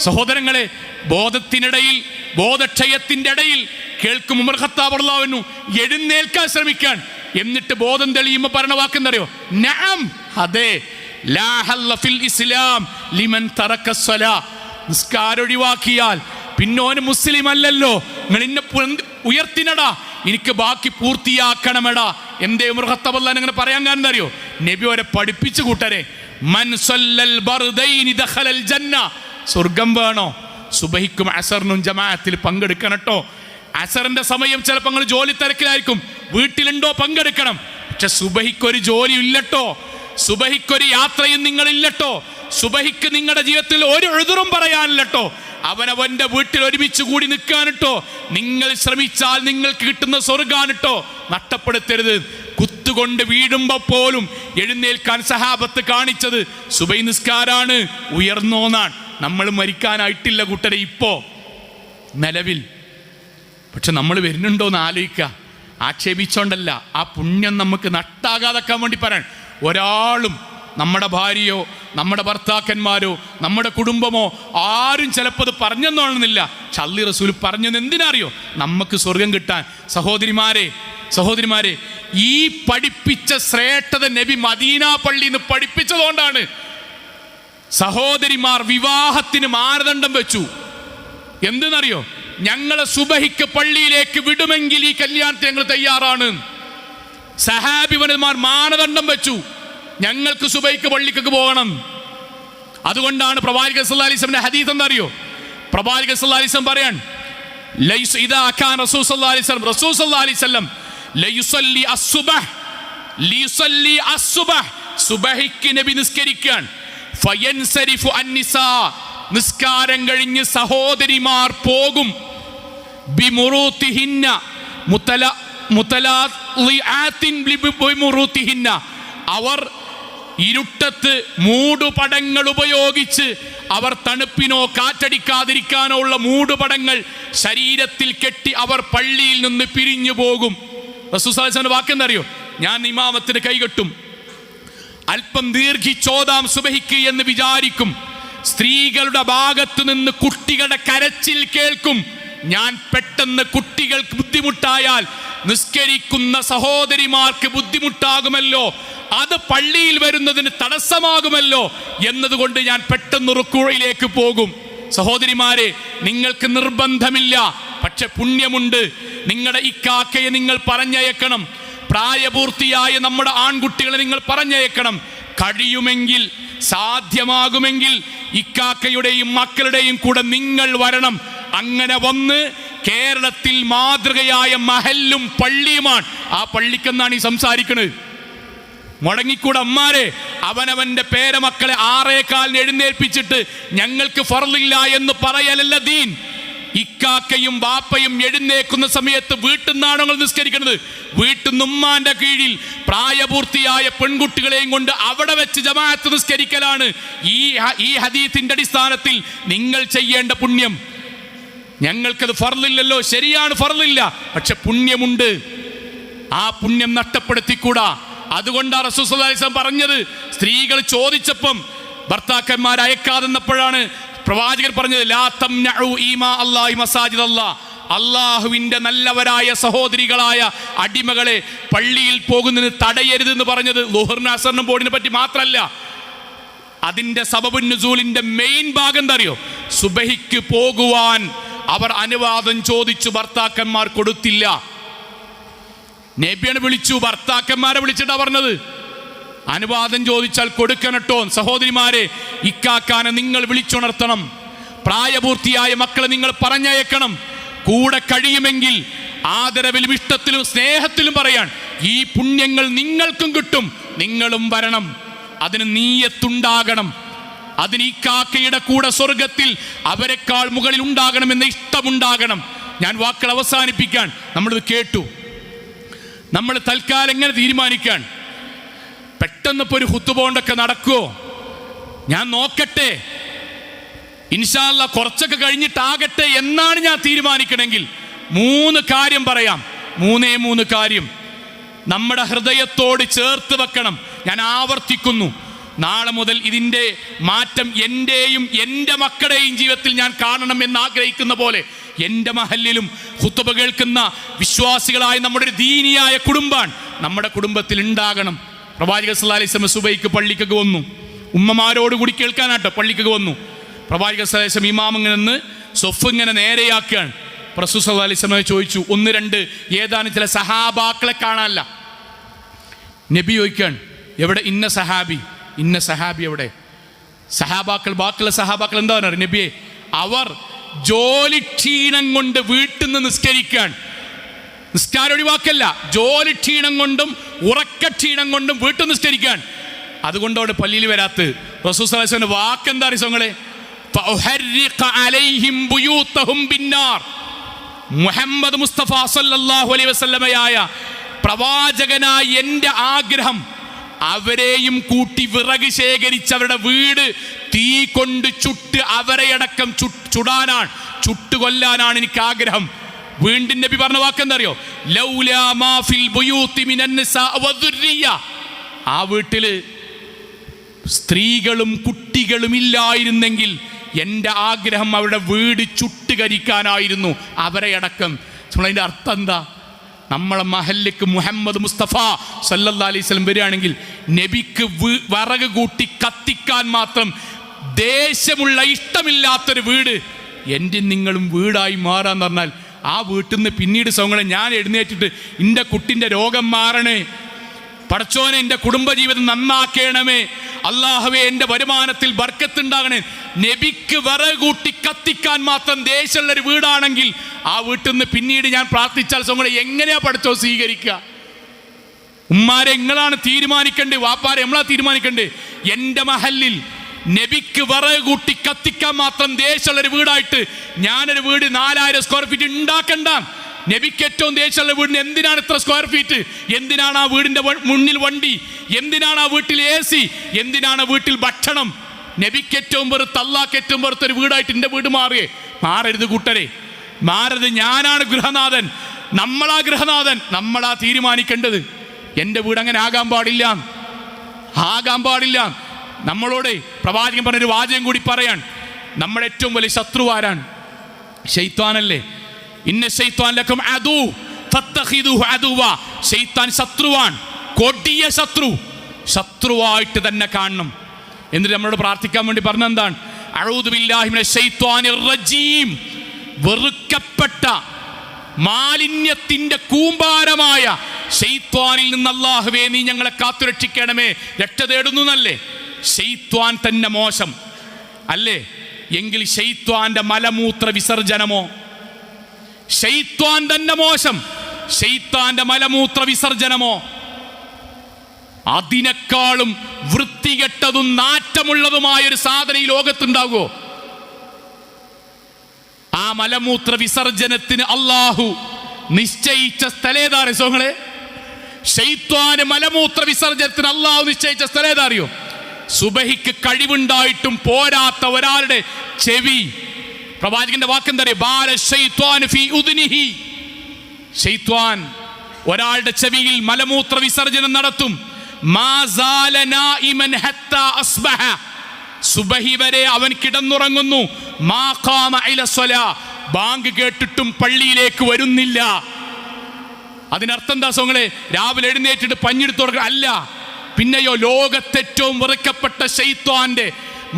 സഹോദരങ്ങളെ, ബോധത്തിനിടയിൽ, ബോധക്ഷയത്തിന്റെ ഇടയിൽ കേൾക്കും ഉമർ ഖത്താബ് റളിയല്ലാഹു അൻഹു എഴുന്നേൽക്കാൻ ശ്രമിക്കാൻ. എന്നിട്ട് ബോധം തെളിയുമ്പോൾ പറഞ്ഞ വാക്കെന്തറിയോ? നഅം, അതെ, ലാ ഹല്ല ഫിൽ ഇസ്ലാം ലിമൻ തറക സ്വലാ. നിസ്കാരം ഒഴിവാക്കിയാൽ പിന്നോന് മുസ്ലിം അല്ലല്ലോ. നിങ്ങൾ ഇന്നെ ഉയർത്തിനടാ, എനിക്ക് ബാക്കി പൂർത്തിയാക്കണമെടാ. എന്തേ ഉമർ ഖത്താബ് റളിയല്ലാഹു അൻഹു അങ്ങനെ പറയാൻ കാരണം അറിയോ? നബി അവരെ പഠിപ്പിച്ചു കൂട്ടരെ, മൻ സല്ലൽ ബർദൈനി ദഖലൽ ജന്ന. സ്വർഗം വേണോ? സുബഹിക്കും അസറിനും ജമാഅത്തിൽ പങ്കെടുക്കണട്ടോ. അസറിന്റെ സമയം ചിലപ്പോൾ നിങ്ങൾ ജോലി തിരക്കിലായിരിക്കും, വീട്ടിലുണ്ടോ പങ്കെടുക്കണം. പക്ഷെ സുബഹിക്കൊരു ജോലി ഇല്ലട്ടോ, സുബഹിക്കൊരു യാത്രയും നിങ്ങളില്ലട്ടോ, സുബഹിക്ക് നിങ്ങളുടെ ജീവിതത്തിൽ ഒരു എഴുതുറും പറയാനില്ലട്ടോ. അവനവന്റെ വീട്ടിൽ ഒരുമിച്ച് കൂടി നിൽക്കാനിട്ടോ. നിങ്ങൾ ശ്രമിച്ചാൽ നിങ്ങൾക്ക് കിട്ടുന്ന സ്വർഗാനിട്ടോ. നഷ്ടപ്പെടുത്തരുത്. കുത്തുകൊണ്ട് വീഴുമ്പോ പോലും എഴുന്നേൽക്കാൻ സഹാബത്ത് കാണിച്ചത് സുബൈ നിസ്കാരാണ്. ഉയർന്നോന്നാണ്. നമ്മൾ മരിക്കാനായിട്ടില്ല കൂട്ടരെ ഇപ്പോ നിലവിൽ. പക്ഷെ നമ്മൾ വരുന്നുണ്ടോന്ന് ആലോചിക്കുക. ആക്ഷേപിച്ചോണ്ടല്ല, ആ പുണ്യം നമുക്ക് നട്ടാകാതെക്കാൻ വേണ്ടി പറയാൻ. ഒരാളും, നമ്മുടെ ഭാര്യയോ നമ്മുടെ ഭർത്താക്കന്മാരോ നമ്മുടെ കുടുംബമോ ആരും ചിലപ്പോൾ അത് പറഞ്ഞെന്നോണമെന്നില്ല. ചള്ളി റസൂൽ പറഞ്ഞത് എന്തിനറിയോ? നമുക്ക് സ്വർഗം കിട്ടാൻ. സഹോദരിമാരെ, ഈ പഠിപ്പിച്ച ശ്രേഷ്ഠത നബി മദീന പള്ളിയിൽ നിന്ന് പഠിപ്പിച്ചതുകൊണ്ടാണ് സഹോദരിമാർ വിവാഹത്തിന് മാനദണ്ഡം വെച്ചു. എന്തെന്നറിയോ? ഞങ്ങളെ സുബഹിക്ക് പള്ളിയിലേക്ക് വിടുമെങ്കിൽ ഈ കല്യാണത്തിന് ഞങ്ങൾ തയ്യാറാണ്. സഹാബിവന്മാർ മാനദണ്ഡം വെച്ചു, ഞങ്ങൾക്ക് സുബഹിക്ക് പള്ളിക്ക് പോകണം. അതുകൊണ്ടാണ് പ്രവാചകൻ സല്ലല്ലാഹു അലൈഹി വസല്ലം ഹദീസ് എന്താ അറിയോ? പ്രവാചകൻ സല്ലല്ലാഹു അലൈഹി വസല്ലം പറയാൻ, ലൈസ ഇദാ കാന റസൂൽ സല്ലല്ലാഹു അലൈഹി വസല്ലം ലയുസല്ലി അസ്സുബഹ്, ലിയുസല്ലി അസ്സുബഹ്, സുബഹിക്ക് നബി നിസ്കരിക്കാൻ. ഫയൻസരിഫു അന്നിസാ, നിസ്കാരം കഴിഞ്ഞ് സഹോദരിമാർ പോകും. ബിമുറൂതിഹിന്ന മുതലാളിആത്തിൻ ബിമുറൂതിഹിന്ന, അവർ ഇരുട്ടത്ത് മൂടുപടങ്ങൾ ഉപയോഗിച്ച് അവർ തണുപ്പിനോ കാറ്റടിക്കാതിരിക്കാനോ ഉള്ള മൂടുപടങ്ങൾ ശരീരത്തിൽ കെട്ടി അവർ പള്ളിയിൽ നിന്ന് പിരിഞ്ഞു പോകും. റസൂൽ സല്ലല്ലാഹു അലൈഹി വസല്ലം വാക്കെന്തറിയോ? ഞാൻ ഇമാമത്തിന് കൈകെട്ടും, അല്പം ദീർഘിച്ചോദാം സുബഹിക്ക് എന്ന് വിചാരിക്കും. സ്ത്രീകളുടെ ഭാഗത്ത് നിന്ന് കുട്ടികളുടെ കരച്ചിൽ കേൾക്കും. ഞാൻ പെട്ടെന്ന് കുട്ടികൾക്ക് ബുദ്ധിമുട്ടായാൽ നിസ്കരിക്കുന്ന സഹോദരിമാർക്ക് ബുദ്ധിമുട്ടാകുമല്ലോ, അത് പള്ളിയിൽ വരുന്നതിന് തടസ്സമാകുമല്ലോ എന്നതുകൊണ്ട് ഞാൻ പെട്ടെന്ന് റുക്കൂഇലേക്ക് പോകും. സഹോദരിമാരെ, നിങ്ങൾക്ക് നിർബന്ധമില്ല, പക്ഷെ പുണ്യമുണ്ട്. നിങ്ങളുടെ ഇക്കാക്കയെ നിങ്ങൾ പറഞ്ഞയക്കണം. പ്രായപൂർത്തിയായ നമ്മുടെ ആൺകുട്ടികളെ നിങ്ങൾ പറഞ്ഞയക്കണം. കഴിയുമെങ്കിൽ, സാധ്യമാകുമെങ്കിൽ ഇക്കാക്കയുടെയും മക്കളുടെയും കൂടെ നിങ്ങൾ വരണം. അങ്ങനെ വന്ന് കേരളത്തിൽ മാതൃകയായ മഹല്ലും പള്ളിയുമാണ്. ആ പള്ളിക്കെന്നാണ് ഈ സംസാരിക്കുന്നത്. മുടങ്ങിക്കൂടെ അമ്മാരെ, അവനവന്റെ പേരമക്കളെ 6:15 എഴുന്നേൽപ്പിച്ചിട്ട് ഞങ്ങൾക്ക് ഫർളില്ല എന്ന് പറയലല്ല ദീൻ. ഇക്കാക്കയും ബാപ്പയും എഴുന്നേക്കുന്ന സമയത്ത് വീട്ടിൽ നിന്നാണോ നിസ്കരിക്കുന്നത്? വീട്ടിൽ ഉമ്മാന്റെ കീഴിൽ പ്രായപൂർത്തിയായ പെൺകുട്ടികളെയും കൊണ്ട് അവിടെ വെച്ച് ജമാഅത്ത് നിസ്കരിക്കലാണ് ഈ ഹദീസിന്റെ അടിസ്ഥാനത്തിൽ നിങ്ങൾ ചെയ്യേണ്ട പുണ്യം. ഞങ്ങൾക്കത് ഫർളില്ലല്ലോ, ശരിയാണ്, ഫർളില്ല, പക്ഷെ പുണ്യമുണ്ട്. ആ പുണ്യം നഷ്ടപ്പെടുത്തിക്കൂടാ. അതുകൊണ്ടാണ് റസൂൽ സല്ലല്ലാഹു അലൈഹി വസല്ലം പറഞ്ഞത്. സ്ത്രീകൾ ചോദിച്ചപ്പം ഭർത്താക്കന്മാർ അയക്കാതെന്നപ്പോഴാണ് പ്രവാചകർ പറഞ്ഞത്, ലാ തംനഉ ഈമാ അല്ലാഹി മസാജിദ് അല്ലാഹ്, അള്ളാഹുവിന്റെ നല്ലവരായ സഹോദരികളായ അടിമകളെ പള്ളിയിൽ പോകുന്നതിന് തടയരുതെന്ന് പറഞ്ഞത് ളുഹറിനും അസറിനും ബോർഡിനെ പറ്റി മാത്രമല്ല. അതിന്റെ സബബുൻ നുസൂലിന്റെ മെയിൻ ഭാഗം എന്താ അറിയോ? സുബഹിക്ക് പോകുവാൻ അവർ അനുവാദം ചോദിച്ചു, ഭർത്താക്കന്മാർ കൊടുത്തില്ല. നബിയെ വിളിച്ചു, ഭർത്താക്കന്മാരെ വിളിച്ചിട്ടാ പറഞ്ഞത് അനുവാദം ചോദിച്ചാൽ കൊടുക്കണട്ടോ. സഹോദരിമാരെ, ഇക്കാക്കാനെ നിങ്ങൾ വിളിച്ചുണർത്തണം. പ്രായപൂർത്തിയായ മക്കളെ നിങ്ങൾ പറഞ്ഞയക്കണം. കൂടെ കഴിയുമെങ്കിൽ ആദരവിലും ഇഷ്ടത്തിലും സ്നേഹത്തിലും പറയാൻ ഈ പുണ്യങ്ങൾ നിങ്ങൾക്കും കിട്ടും, നിങ്ങളും വരണം. അതിന് നീയത്തുണ്ടാകണം. അതിന് ഈ കാക്കയുടെ കൂടെ സ്വർഗത്തിൽ അവരെക്കാൾ മുകളിൽ ഉണ്ടാകണമെന്ന ഇഷ്ടമുണ്ടാകണം. ഞാൻ വാക്കുകൾ അവസാനിപ്പിക്കാൻ, നമ്മളിത് കേട്ടു. നമ്മൾ തൽക്കാലം എങ്ങനെ തീരുമാനിക്കാൻ? പെട്ടെന്ന് ഇപ്പോൾ ഒരു ഹുത്തുബോണ്ടൊക്കെ നടക്കുമോ? ഞാൻ നോക്കട്ടെ, ഇൻഷാ അല്ലാഹ് കുറച്ചൊക്കെ കഴിഞ്ഞിട്ടാകട്ടെ എന്നാണ് ഞാൻ തീരുമാനിക്കണമെങ്കിൽ 3 കാര്യം പറയാം. 3 കാര്യം നമ്മുടെ ഹൃദയത്തോട് ചേർത്ത് വെക്കണം. ഞാൻ ആവർത്തിക്കുന്നു, നാളെ മുതൽ ഇതിൻ്റെ മാറ്റം എൻ്റെയും എൻ്റെ മക്കളുടെയും ജീവിതത്തിൽ ഞാൻ കാണണം എന്ന് ആഗ്രഹിക്കുന്ന പോലെ എൻ്റെ മഹല്ലിലും ഖുതുബ കേൾക്കുന്ന വിശ്വാസികളായ നമ്മുടെ ഒരു ദീനിയായ കുടുംബാണ് നമ്മുടെ കുടുംബത്തിൽ ഉണ്ടാകണം. പ്രവാചകൻ സല്ലല്ലാഹു അലൈഹി വസല്ലം സുബൈക്ക് പള്ളിക്കൊക്കെ വന്നു, ഉമ്മമാരോട് കൂടി കേൾക്കാനാട്ടോ പള്ളിക്കൊക്കെ വന്നു. പ്രവാചകൻ സല്ലല്ലാഹു അലൈഹി വസല്ലം ഇമാം ഇങ്ങനെ നിന്ന് സൊഫ് ഇങ്ങനെ നേരെയാക്കുകയാണ്. റസൂൽ സല്ലല്ലാഹു അലൈഹി വസല്ലം ചോദിച്ചു, 1-2 ഏതാനും ചില സഹാബാക്കളെ കാണാനല്ല. നബി ചോദിക്കുകയാണ്, എവിടെ ഇന്ന സഹാബി എവിടെ? സഹാബാക്കൾ, ബാക്കിയുള്ള സഹാബാക്കൾ എന്താ പറയുക? നബിയെ, അവർ ജോലി ക്ഷീണം കൊണ്ട് വീട്ടിൽ നിന്ന് നിസ്കരിക്കാൻ, നിസ്കാരം ഒഴിവാക്കല്ല, ജോലി ക്ഷീണം കൊണ്ടും ഉറക്കക്ഷീണം കൊണ്ടും വീട്ടിൽ നിസ്കരിക്കാൻ, അതുകൊണ്ട് അവിടെ പള്ളിയിൽ വരാത്ത്. റസൂൽ സല്ലല്ലാഹു അലൈഹി വസല്ലം വാക്കെന്താ അറിയോ നിങ്ങളെ? മുഹമ്മദ് മുസ്തഫ സല്ലല്ലാഹു അലൈഹി വസല്ലമയായ പ്രവാചകനായ എൻ്റെ ആഗ്രഹം, അവരെയും കൂട്ടി വിറക് ശേഖരിച്ച് അവരുടെ വീട് തീ കൊണ്ട് ചുട്ട് അവരെയടക്കം ചുടാനാണ്, ചുട്ടുകൊല്ലാനാണ് എനിക്ക് ആഗ്രഹം. വീണ്ടും നബി പറഞ്ഞ വാക്കെന്തറിയോ? ലൗലാ മാ ഫിൽ ബുയൂത്തി മിനൻ നിസാ വദുർരിയ, ആ വീട്ടില് സ്ത്രീകളും കുട്ടികളും ഇല്ലായിരുന്നെങ്കിൽ എൻ്റെ ആഗ്രഹം അവരുടെ വീട് ചുട്ടുകരിക്കാനായിരുന്നു, അവരെയടക്കം. അതിൻ്റെ അർത്ഥം എന്താ? നമ്മളെ മഹല്ലിക്ക് മുഹമ്മദ് മുസ്തഫ സല്ലല്ലാഹു അലൈഹി വസല്ലം വരികയാണെങ്കിൽ നബിക്ക് വിറക് കൂട്ടി കത്തിക്കാൻ മാത്രം ദേശമുള്ള ഇഷ്ടമില്ലാത്തൊരു വീട് എൻ്റെ നിങ്ങളും വീടായി മാറാന്ന് പറഞ്ഞാൽ, ആ വീട്ടിൽ നിന്ന് പിന്നീട് സൗങ്ങളെ ഞാൻ എഴുന്നേറ്റിട്ട് എൻ്റെ കുട്ടിൻ്റെ രോഗം മാറണേ, പടച്ചോനെ എൻ്റെ കുടുംബജീവിതം നന്നാക്കണമേ, അല്ലാഹുവേ എൻ്റെ വരുമാനത്തിൽ ബർക്കത്തുണ്ടാകണേ. നബിക്ക് വിറക് കൂട്ടി കത്തിക്കാൻ മാത്രം ദേശമുള്ളൊരു വീടാണെങ്കിൽ ആ വീട്ടിൽ നിന്ന് പിന്നീട് ഞാൻ പ്രാർത്ഥിച്ചാൽ സോങ്ങളെ എങ്ങനെയാ പടച്ചോ സ്വീകരിക്കുക? ഉമ്മാരെ നിങ്ങളാണ് തീരുമാനിക്കേണ്ടത്, വാപ്പാരെ നമ്മളാ തീരുമാനിക്കേണ്ടത്. എൻ്റെ മഹല്ലിൽ നബിക്ക് വിറക് കൂട്ടി കത്തിക്കാൻ മാത്രം ദേശമുള്ളൊരു വീടായിട്ട് ഞാനൊരു വീട് 4000 സ്ക്വയർ ഫീറ്റ് ഉണ്ടാക്കണ്ട. നബിക്ക് ഏറ്റവും ദേശമുള്ള വീടിന് എന്തിനാണ് ഇത്ര സ്ക്വയർ ഫീറ്റ്? എന്തിനാണ് ആ വീടിൻ്റെ മുന്നിൽ വണ്ടി? എന്തിനാണ് ആ വീട്ടിൽ AC? എന്തിനാണ് വീട്ടിൽ ഭക്ഷണം? നബിക്ക് ഏറ്റവും വെറുത്ത്, അല്ലാഹ്ക്ക് ഏറ്റവും വെറുത്തൊരു വീടായിട്ട് എൻ്റെ വീട് മാറരുത് കൂട്ടരെ, മാറരുത്. ഞാനാണ് ഗൃഹനാഥൻ, നമ്മളാ ഗൃഹനാഥൻ, നമ്മളാ തീരുമാനിക്കേണ്ടത്. എൻ്റെ വീട് അങ്ങനെ ആകാൻ പാടില്ല. നമ്മളോട് പ്രവാചകൻ പറഞ്ഞൊരു വാചകം കൂടി പറയാൻ, നമ്മുടെ ഏറ്റവും വലിയ ശത്രു ആരാണ്? ശൈത്വാനല്ലേ? ഇന്ന ശൈത്വാൻ ലക്കും അദു ഫത്തഖിദുഹു അദുവ. ശൈത്താൻ ശത്രുവാൻ, കൊടിയ ശത്രുവായിട്ട് തന്നെ കാണണം. എന്നിട്ട് നമ്മളോട് പ്രാർത്ഥിക്കാൻ വേണ്ടി പറഞ്ഞ എന്താണ്? അഊദു ബില്ലാഹി മിനശ് ശൈത്വാനിർ റജീം. വെറുക്കപ്പെട്ട മാലിന്യത്തിന്റെ കൂമ്പാരമായ ശൈത്വാനിൽ നിന്ന് അല്ലാഹുവേ നീ ഞങ്ങളെ കാത്തുരക്ഷിക്കണമേ, രക്ഷ തേടുന്നു എന്നല്ലേ? ശൈത്വാൻ തന്നെ മോശം അല്ലേ? എങ്കിൽ ശൈത്വാന്റെ മലമൂത്ര വിസർജനമോ? ശൈത്വാൻ തന്നെ മോശം, ശൈത്താന്റെ മലമൂത്ര വിസർജനമോ? അതിനേക്കാളും വൃത്തികെട്ടതും നാറ്റമുള്ളതുമായ ഒരു സാധനം ഈ ലോകത്തുണ്ടാകുമോ? ആ മലമൂത്ര വിസർജനത്തിന് അല്ലാഹു നിശ്ചയിച്ച സ്ഥലേതാറിയോ സോങ്ങളെ? ശൈത്വാന് മലമൂത്ര വിസർജനത്തിന് അല്ലാഹു നിശ്ചയിച്ച സ്ഥലേതാറിയോ? സുബഹിക്ക് കഴിവുണ്ടായിട്ടും പോരാത്ത ഒരാളുടെ ചെവി, പ്രവാചകന്റെ വാക്കെന്തറിയോ? ബാല ശൈത്വാൻ ഫീ ഉദ്നിഹി. ശൈത്വാൻ ഒരാളുടെ ചെവിയിൽ മലമൂത്ര വിസർജനം നടത്തും. സുബഹി വരെ അവൻ കിടന്നുറങ്ങുന്നു. ബാങ്ക് കേട്ടിട്ടും പള്ളിയിലേക്ക് വരുന്നില്ല. അതിനർത്ഥം എന്താ സോങ്ങളെ? രാവിലെ എഴുന്നേറ്റിട്ട് പഞ്ഞെടുത്ത് തുടങ്ങുക അല്ല. പിന്നെയോ ലോകത്തേറ്റവും വെറുക്കപ്പെട്ട ശൈത്വാന്റെ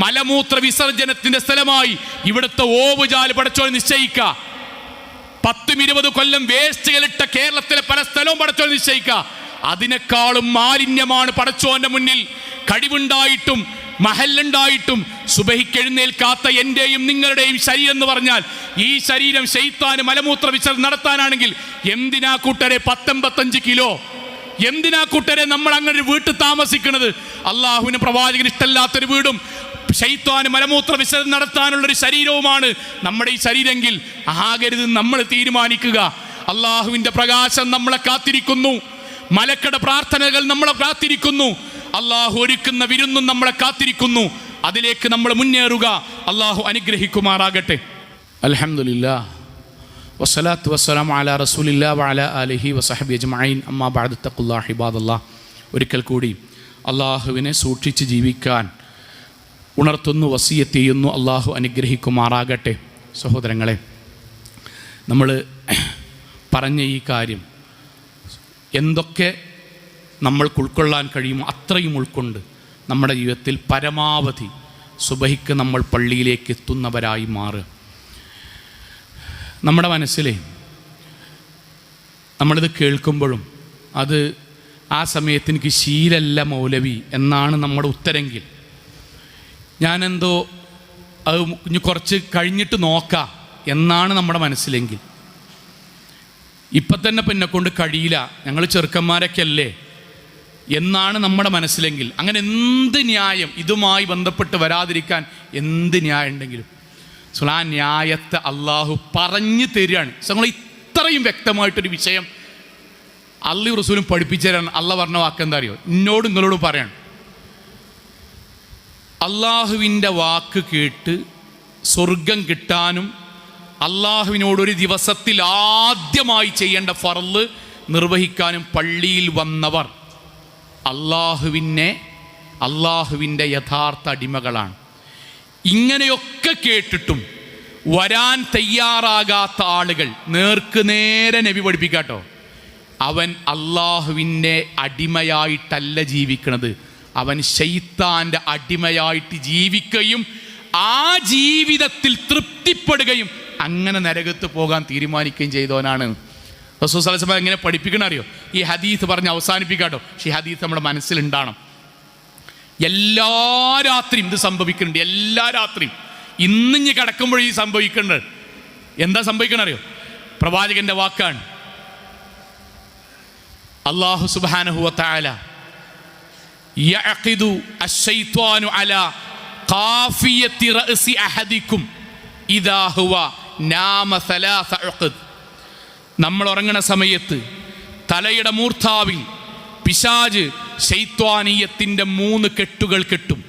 മലമൂത്ര വിസർജനത്തിന്റെ സ്ഥലമായി ഇവിടുത്തെ ഓവുചാല് പടച്ചോൻ നിശ്ചയിക്ക. 10-20 കൊല്ലം വേസ്റ്റുകളിട്ട കേരളത്തിലെ പല സ്ഥലവും പടച്ചോൻ നിശ്ചയിക്ക. അതിനേക്കാളും മാലിന്യമാണ് പടച്ചോന്റെ മുന്നിൽ കഴിവുണ്ടായിട്ടും മഹല്ലുണ്ടായിട്ടും സുബഹിക്ക് എഴുന്നേൽക്കാത്ത എൻ്റെയും നിങ്ങളുടെയും ശരീരം എന്ന് പറഞ്ഞാൽ ഈ ശരീരം ശൈത്താന് മലമൂത്ര വിസർജനം നടത്താനാണെങ്കിൽ എന്തിനാ കൂട്ടരെ 85 കിലോ, എന്തിനാ കൂട്ടരെ നമ്മൾ അങ്ങനെ ഒരു വീട്ടിൽ താമസിക്കുന്നത്? അള്ളാഹുവിന് പ്രവാചകന് ഇഷ്ടമല്ലാത്തൊരു വീടും ശൈത്താന് മലമൂത്ര വിസർജനം നടത്താനുള്ളൊരു ശരീരവുമാണ് നമ്മുടെ ഈ ശരീരമെങ്കിൽ ആകരുത് നമ്മൾ തീരുമാനിക്കുക. അള്ളാഹുവിൻ്റെ പ്രകാശം നമ്മളെ കാത്തിരിക്കുന്നു, മലക്കട പ്രാർത്ഥനകൾ നമ്മളെ കാത്തിരിക്കുന്നു, അള്ളാഹു ഒരുക്കുന്ന വിരുന്നും നമ്മളെ കാത്തിരിക്കുന്നു. അതിലേക്ക് നമ്മൾ മുന്നേറുക. അള്ളാഹു അനുഗ്രഹിക്കുമാറാകട്ടെ. അൽഹംദുലില്ലാഹ് വസ്സലാത്തു വസ്സലാമു അലാ റസൂലില്ലാഹി വഅലാ ആലിഹി വസഹബിഹി അജ്മഈൻ. അമ്മാ ബഅദ് തഖുല്ലാഹി ഇബാദല്ലാഹ്. ഒരിക്കൽ കൂടി അള്ളാഹുവിനെ സൂക്ഷിച്ച് ജീവിക്കാൻ ഉണർത്തുന്നു, വസിയത്ത് ചെയ്യുന്നു. അള്ളാഹു അനുഗ്രഹിക്കുമാറാകട്ടെ. സഹോദരങ്ങളെ, നമ്മൾ പറഞ്ഞ ഈ കാര്യം എന്തൊക്കെ നമ്മൾക്ക് ഉൾക്കൊള്ളാൻ കഴിയുമോ അത്രയും ഉൾക്കൊണ്ട് നമ്മുടെ ജീവിതത്തിൽ പരമാവധി സുബഹിക്ക് നമ്മൾ പള്ളിയിലേക്ക് എത്തുന്നവരായി മാറുക. നമ്മുടെ മനസ്സിലെ നമ്മളിത് കേൾക്കുമ്പോഴും അത് ആ സമയത്ത് എനിക്ക് ശീലമല്ല മൗലവി എന്നാണ് നമ്മുടെ ഉത്തരെങ്കിൽ, ഞാനെന്തോ അത് ഇനി കുറച്ച് കഴിഞ്ഞിട്ട് നോക്കാം എന്നാണ് നമ്മുടെ മനസ്സിലെങ്കിൽ, ഇപ്പം തന്നെ പിന്നെ കൊണ്ട് കഴിയില്ല, ഞങ്ങൾ ചെറുക്കന്മാരൊക്കെ അല്ലേ എന്നാണ് നമ്മുടെ മനസ്സിലെങ്കിൽ, അങ്ങനെ എന്ത് ന്യായം ഇതുമായി ബന്ധപ്പെട്ട് വരാതിരിക്കാൻ എന്ത് ന്യായം ഉണ്ടെങ്കിലും ആ ന്യായത്തെ അള്ളാഹു പറഞ്ഞു തരികയാണ്. നമ്മൾ ഇത്രയും വ്യക്തമായിട്ടൊരു വിഷയം അള്ളാഹു റസൂലും പഠിപ്പിച്ചു തരാൻ അള്ളാഹ് പറഞ്ഞ വാക്കെന്താ അറിയോ? എന്നോട് നിങ്ങളോട് പറയാണ്, അള്ളാഹുവിൻ്റെ വാക്ക് കേട്ട് സ്വർഗം കിട്ടാനും അള്ളാഹുവിനോടൊരു ദിവസത്തിൽ ആദ്യമായി ചെയ്യേണ്ട ഫർള് നിർവഹിക്കാനും പള്ളിയിൽ വന്നവർ അള്ളാഹുവിൻ്റെ യഥാർത്ഥ അടിമകളാണ്. ഇങ്ങനെയൊക്കെ കേട്ടിട്ടും വരാൻ തയ്യാറാകാത്ത ആളുകൾ നേർക്ക് നേരെ നബി പഠിപ്പിക്കാട്ടോ, അവൻ അള്ളാഹുവിൻ്റെ അടിമയായിട്ടല്ല ജീവിക്കണത്, അവൻ ശൈത്താൻ്റെ അടിമയായിട്ട് ജീവിക്കുകയും ആ ജീവിതത്തിൽ തൃപ്തിപ്പെടുകയും അങ്ങനെ നരകത്ത് പോകാൻ തീരുമാനിക്കുകയും ചെയ്തവനാണ്. റസൂൽ സ്വല്ലല്ലാഹു അലൈഹി വസല്ലം എങ്ങനെ പഠിപ്പിക്കണം അറിയോ? ഈ ഹദീസ് പറഞ്ഞ് അവസാനിപ്പിക്കാട്ടോ. പക്ഷേ ഈ ഹദീസ് നമ്മുടെ മനസ്സിലുണ്ടാകണം. എല്ലാ രാത്രിയും ഇത് സംഭവിക്കുന്നുണ്ട്, എല്ലാ രാത്രിയും. ഇന്നിഞ്ഞ് കിടക്കുമ്പോഴേ ഈ സംഭവിക്കേണ്ടത്. എന്താ സംഭവിക്കണം അറിയോ? പ്രവാചകന്റെ വാക്കാണ്. അല്ലാഹു സുബ്ഹാനഹു വ തആല യഅഖിദു അശ്ശൈത്വാനു അലാ ഖാഫിയത്തി റഅസി അഹദിക്കും ഇദാ ഹുവ നാമ സലാസ ഉഖദ്. നമ്മൾ ഉറങ്ങണ സമയത്ത് തലയുടെ മൂർധാവിൽ പിശാച് ശൈത്വാനീയത്തിൻ്റെ 3 കെട്ടുകൾ കെട്ടും.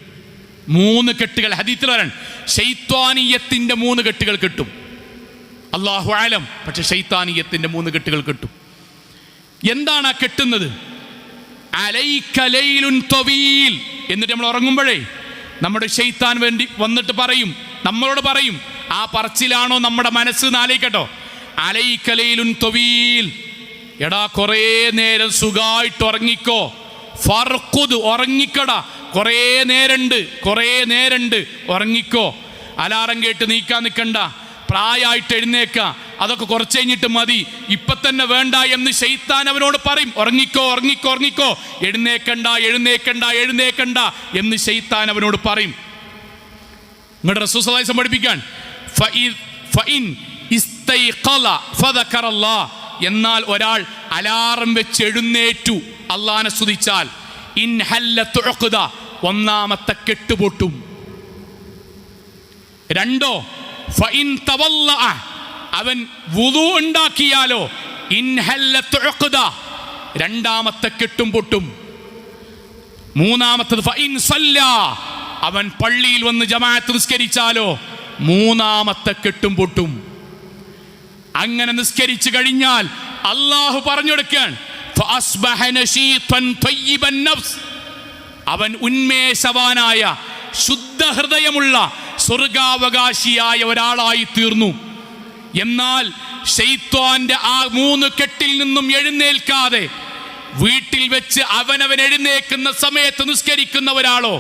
3 കെട്ടുകൾ ഹദീസിൽ വരാൻ, ശൈത്വാനീയത്തിൻ്റെ 3 കെട്ടുകൾ കെട്ടും. അല്ലാഹു ആലം. പക്ഷെ ശൈത്താനീയത്തിൻ്റെ 3 കെട്ടുകൾ കെട്ടും. എന്താണ് ആ കെട്ടുന്നത്? അലൈക ലൈലുൻ തവീൽ. എന്നിട്ട് നമ്മൾ ഉറങ്ങുമ്പോഴേ നമ്മുടെ ശൈത്താൻ വേണ്ടി വന്നിട്ട് പറയും, നമ്മളോട് പറയും. ആ പറച്ചിലാണോ നമ്മുടെ മനസ്സ് നാലേക്കട്ടോ? അലൈക ലൈലുൻ തവീൽ, എടാ കുറേ നേരം സുഖമായിട്ട് ഉറങ്ങിക്കോ. ഫർഖുദ്, ഉറങ്ങിക്കടാ, കുറേ നേരണ്ട് ഉറങ്ങിക്കോ. അലാറം കേട്ട് നീക്കാൻ നിൽക്കണ്ട, പ്രായമായിട്ട് എഴുന്നേക്ക, അതൊക്കെ കുറച്ച് കഴിഞ്ഞിട്ട് മതി, ഇപ്പം തന്നെ വേണ്ട എന്ന് ശൈത്താൻ അവനോട് പറയും. ഉറങ്ങിക്കോ, എഴുന്നേക്കണ്ട എന്ന് ശൈത്താൻ അവനോട് പറയും. നിങ്ങളുടെ റസൂൽ സ്വല്ലല്ലാഹു അലൈഹി വസല്ലം പഠിപ്പിക്കാൻ, ഫഇൻ ഇസ്തൈഖല ഫദകറല്ലാഹ്, എന്നാൽ ഒരാൾ അലാറം വെച്ച് എഴുന്നേറ്റു അള്ളാഹനെ സ്തുതിച്ചാൽ ഇൻഹല്ലത്ത് ഉഖ്ദ, ഒന്നാമത്തെ കെട്ടുപൊട്ടും. 2 ഫഇൻ തവല്ലഅ, അവൻ വുളു ഉണ്ടാക്കിയാലോ ഇൻഹല്ലത്ത് ഉഖ്ദ, രണ്ടാമത്തെ കെട്ടും പൊട്ടും. 3 ഫഇൻ സല്ലാ, അവൻ പള്ളിയിൽ വന്ന് ജമാഅത്ത് നിസ്കരിച്ചാലോ 3 കെട്ടും പൊട്ടും. അങ്ങനെ നിസ്കരിച്ചു കഴിഞ്ഞാൽ അള്ളാഹു പറഞ്ഞെടുക്കാൻ, അവൻ ഉന്മേഷവാനായ ശുദ്ധ ഹൃദയമുള്ള സ്വർഗാവകാശിയായ ഒരാളായി തീർന്നു. എന്നാൽ ശൈത്വാന്റെ ആ 3 കെട്ടിൽ നിന്നും എഴുന്നേൽക്കാതെ വീട്ടിൽ വെച്ച് അവനവൻ എഴുന്നേൽക്കുന്ന സമയത്ത് നിസ്കരിക്കുന്ന ഒരാളോ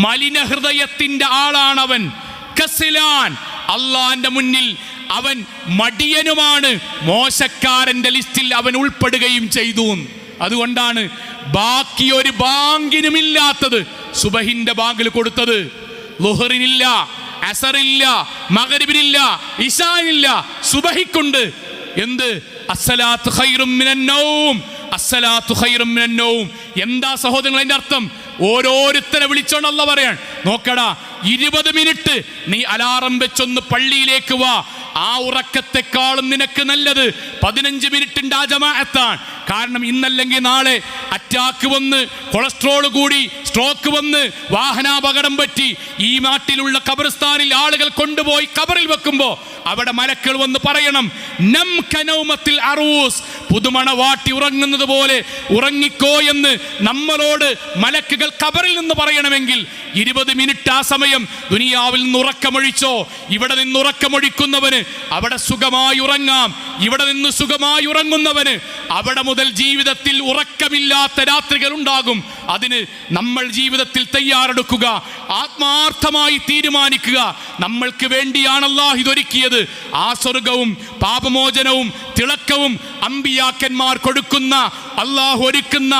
മലിന ഹൃദയത്തിന്റെ ആളാണവൻ. കസിലാൻ, അള്ളാന്റെ മുന്നിൽ അവൻ മടിയനുമാണ്, മോശക്കാരന്റെ ലിസ്റ്റിൽ അവൻ ഉൾപ്പെടുകയും ചെയ്തു. അതുകൊണ്ടാണ് ബാക്കി ഒരു ബാങ്കിനുമില്ലാത്തത് സുബഹിന്റെ ബാങ്കിൽ കൊടുത്തത്. ളുഹറിനില്ല, അസറില്ല, മഗ്രിബിനില്ല, ഇശാനില്ല, സുബഹിക്കുണ്ട്. എന്ത്? അസ്സലാത്തു ഖൈറും മിനൻ നൗം, അസ്സലാത്തു ഖൈറും മിനൻ നൗം. എന്താ സഹോദരങ്ങൾ അതിന്റെ അർത്ഥം? ഓരോരുത്തരെ വിളിച്ചോണ്ട് അല്ലാഹ് പറയാൻ, നോക്കടാ 20 മിനിറ്റ് നീ അലാറം വെച്ചൊന്ന് പള്ളിയിലേക്ക് വാ. ആ ഉറക്കത്തെക്കാളും നിനക്ക് നല്ലത് 15 മിനിറ്റിന്റെ ആ ജമാഅത്താണ്. കാരണം ഇന്നല്ലെങ്കിൽ നാളെ അറ്റാക്ക് വന്ന്, കൊളസ്ട്രോൾ കൂടി, സ്ട്രോക്ക് വന്ന്, വാഹനാപകടം പറ്റി ഈ നാട്ടിലുള്ള ഖബർസ്ഥാനിൽ ആളുകൾ കൊണ്ടുപോയി ഖബറിൽ വെക്കുമ്പോൾ അവിടെ മലക്കൾ വന്ന് പറയണം, നം കനൗമത്തിൽ അറൂസ്, പുതുമണവാട്ടി ഉറങ്ങുന്നത് പോലെ ഉറങ്ങിക്കോ എന്ന് നമ്മളോട് മലക്കുകൾ ഖബറിൽ നിന്ന് പറയണമെങ്കിൽ 20 മിനിറ്റ് ആ സമയം ദുനിയാവിൽ നിന്ന് ഉറക്കമൊഴിച്ചോ. ഇവിടെ നിന്ന് ഉറക്കമൊഴിക്കുന്നവന് അവിടെ സുഖമായി ഉറങ്ങാം. ഇവിടെ നിന്ന് സുഖമായി ഉറങ്ങുന്നവന് അവിടെ മുതൽ ജീവിതത്തിൽ ഉറക്കമില്ലാത്ത രാത്രികൾ ഉണ്ടാകും. അതിന് നമ്മൾ ജീവിതത്തിൽ തയ്യാറെടുക്കുക, ആത്മാർത്ഥമായി തീരുമാനിക്കുക. നമ്മൾക്ക് വേണ്ടിയാണ് അല്ലാഹു ഇതൊരുക്കിയത്. ആ സ്വർഗവും പാപമോചനവും തിളക്കവും അമ്പിയാക്കന്മാർ കൊടുക്കുന്ന, അല്ലാഹു ഒരുക്കുന്ന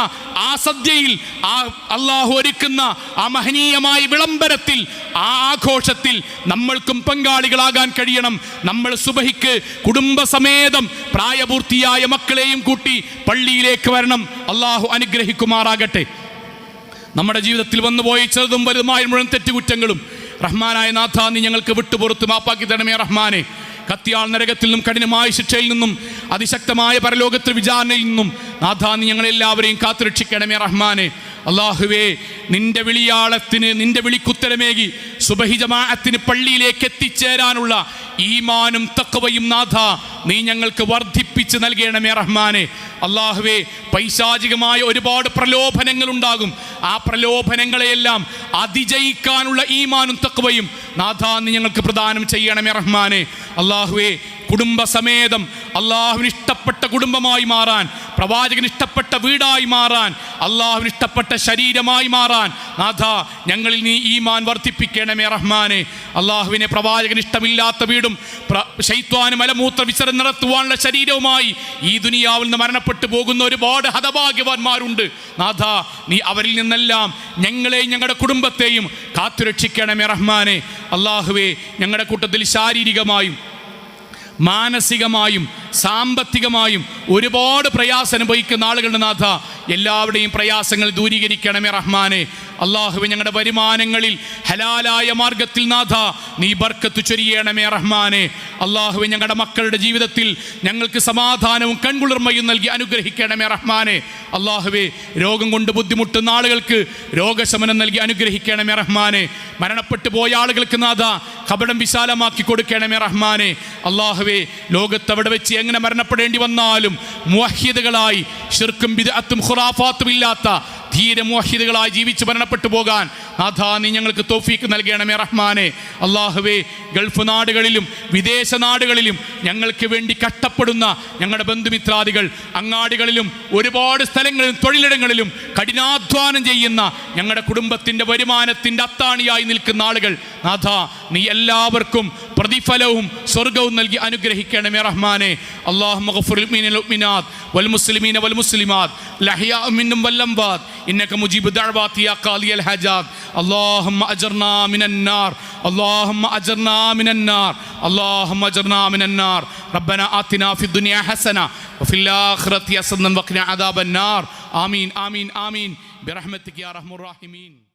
ആ സദ്യയിൽ, ആ അല്ലാഹു ഒരുക്കുന്ന ആ മഹനീയമായ വിളംബരത്തിൽ, ആ ആഘോഷത്തിൽ നമ്മൾക്കും പങ്കാളികളാകാൻ കഴിയണം. നമ്മൾ സുബഹിക്ക് കുടുംബസമേതം പ്രായപൂർത്തിയായ മക്കളെയും കൂട്ടി പള്ളിയിലേക്ക് വരണം. അല്ലാഹു അനുഗ്രഹിക്കുമാറാകട്ടെ. നമ്മുടെ ജീവിതത്തിൽ വന്നുപോയി ചെറുതും വലുതുമായ മുഴുവൻ തെറ്റുകുറ്റങ്ങളും റഹ്മാനായ നാഥ നീ ഞങ്ങൾക്ക് വിട്ടുപുറത്ത് മാപ്പാക്കി തരണമേ റഹ്മാനെ. കത്തിയാൾ നരകത്തിൽ നിന്നും കഠിനമായ ശിക്ഷയിൽ നിന്നും അതിശക്തമായ പരലോകത്തിൽ വിചാരണയിൽ നിന്നും നാഥ നീ ഞങ്ങളെല്ലാവരെയും കാത്തുരക്ഷിക്കണമേ റഹ്മാനെ. അല്ലാഹുവേ, നിന്റെ വിളിയാളത്തിന്, നിന്റെ വിളിക്കുത്തരമേകി സുബഹി ജമാഅത്തിന് പള്ളിയിലേക്ക് എത്തിച്ചേരാനുള്ള ഈമാനും തഖ്വയും നാഥ നീ ഞങ്ങൾക്ക് വർദ്ധിപ്പിച്ച് നൽകണമേ റഹ്മാനെ. അല്ലാഹുവേ, പൈശാചികമായ ഒരുപാട് പ്രലോഭനങ്ങൾ ഉണ്ടാകും. ആ പ്രലോഭനങ്ങളെയെല്ലാം അതിജയിക്കാനുള്ള ഈമാനും തഖ്വയും നാഥ നീ ഞങ്ങൾക്ക് പ്രദാനം ചെയ്യണമേ റഹ്മാനെ. അല്ലാഹുവേ, കുടുംബസമേതം അള്ളാഹുവിന് ഇഷ്ടപ്പെട്ട കുടുംബമായി മാറാൻ, പ്രവാചകന് ഇഷ്ടപ്പെട്ട വീടായി മാറാൻ, അള്ളാഹുവിന് ഇഷ്ടപ്പെട്ട ശരീരമായി മാറാൻ നാഥ ഞങ്ങളിൽ നീ ഈമാൻ വർദ്ധിപ്പിക്കണമേ റഹ്മാനെ. അള്ളാഹുവിനെ പ്രവാചകന് ഇഷ്ടമില്ലാത്ത വീടും ശൈത്വാന് മലമൂത്ര വിസർജനം നടത്തുവാനുള്ള ശരീരവുമായി ഈ ദുനിയാവിൽ നിന്ന് മരണപ്പെട്ടു പോകുന്ന ഒരുപാട് ഹതഭാഗ്യവാന്മാരുണ്ട്. നാഥ നീ അവരിൽ നിന്നെല്ലാം ഞങ്ങളെയും ഞങ്ങളുടെ കുടുംബത്തെയും കാത്തുരക്ഷിക്കണമേ റഹ്മാനെ. അള്ളാഹുവേ, ഞങ്ങളുടെ കൂട്ടത്തിൽ ശാരീരികമായും മാനസികമായും സാമ്പത്തികമായും ഒരുപാട് പ്രയാസം അനുഭവിക്കുന്ന ആളുകളുടെ നാഥ എല്ലാവരുടെയും പ്രയാസങ്ങൾ ദൂരീകരിക്കണമേ റഹ്മാനെ. അള്ളാഹുവേ, ഞങ്ങളുടെ വരുമാനങ്ങളിൽ ഹലാലായ മാർഗത്തിൽ നാഥ നീ ബർക്കത്ത് ചൊരിയണമേ റഹ്മാനെ. അള്ളാഹുവേ, ഞങ്ങളുടെ മക്കളുടെ ജീവിതത്തിൽ ഞങ്ങൾക്ക് സമാധാനവും കൺകുളിർമയും നൽകി അനുഗ്രഹിക്കണമേ റഹ്മാനെ. അള്ളാഹുവേ, രോഗം കൊണ്ട് ബുദ്ധിമുട്ടുന്ന ആളുകൾക്ക് രോഗശമനം നൽകി അനുഗ്രഹിക്കണമേ റഹ്മാനെ. മരണപ്പെട്ടു പോയ ആളുകൾക്ക് നാഥ ഖബറും വിശാലമാക്കി കൊടുക്കണമേ റഹ്മാനെ. അള്ളാഹുവേ, ലോകത്തവിടെ വെച്ച് എങ്ങനെ മരണപ്പെടേണ്ടി വന്നാലും മുവഹ്ഹിദുകളായി, ശിർക്കും ബിദ്അത്തും ഖുറാഫാത്തും ഇല്ലാത്ത ധീര മുവഹ്ഹിദുകളായി ജീവിച്ച് മരണപ്പെട്ടു പോകാൻ നാഥ നീ ഞങ്ങൾക്ക് തൗഫീക്ക് നൽകണമേ റഹ്മാനെ. അള്ളാഹുവേ, ഗൾഫ് നാടുകളിലും വിദേശ നാടുകളിലും ഞങ്ങൾക്ക് വേണ്ടി കഷ്ടപ്പെടുന്ന ഞങ്ങളുടെ ബന്ധുമിത്രാദികൾ, അങ്ങാടികളിലും ഒരുപാട് സ്ഥലങ്ങളിലും തൊഴിലിടങ്ങളിലും കഠിനാധ്വാനം ചെയ്യുന്ന ഞങ്ങളുടെ കുടുംബത്തിൻ്റെ വരുമാനത്തിൻ്റെ അത്താണിയായി നിൽക്കുന്ന ആളുകൾ നാഥ നീ എല്ലാവർക്കും പ്രതിഫലവും സ്വർഗവും നൽകി അനുഗ്രഹിക്കണമേ റഹ്മാനെ. അല്ലാഹുമ്മ ഗഫിർ ലിൽ മുഅ്മിനാത്ത് വൽ മുസ്ലിമീന വൽ മുസ്ലിമാത്ത് ലഹ്യാഉ മിൻഹും വൽ അംവാത് ഇന്നക മുജീബു ദഅവാതി യാ ഖാദിയൽ ഹജാത്. اللهم أجرنا من النار، اللهم أجرنا من النار، اللهم أجرنا من النار. ربنا آتنا في الدنيا حسنة وفي الآخرة حسنة وقنا عذاب النار. آمين آمين آمين برحمتك يا أرحم الراحمين.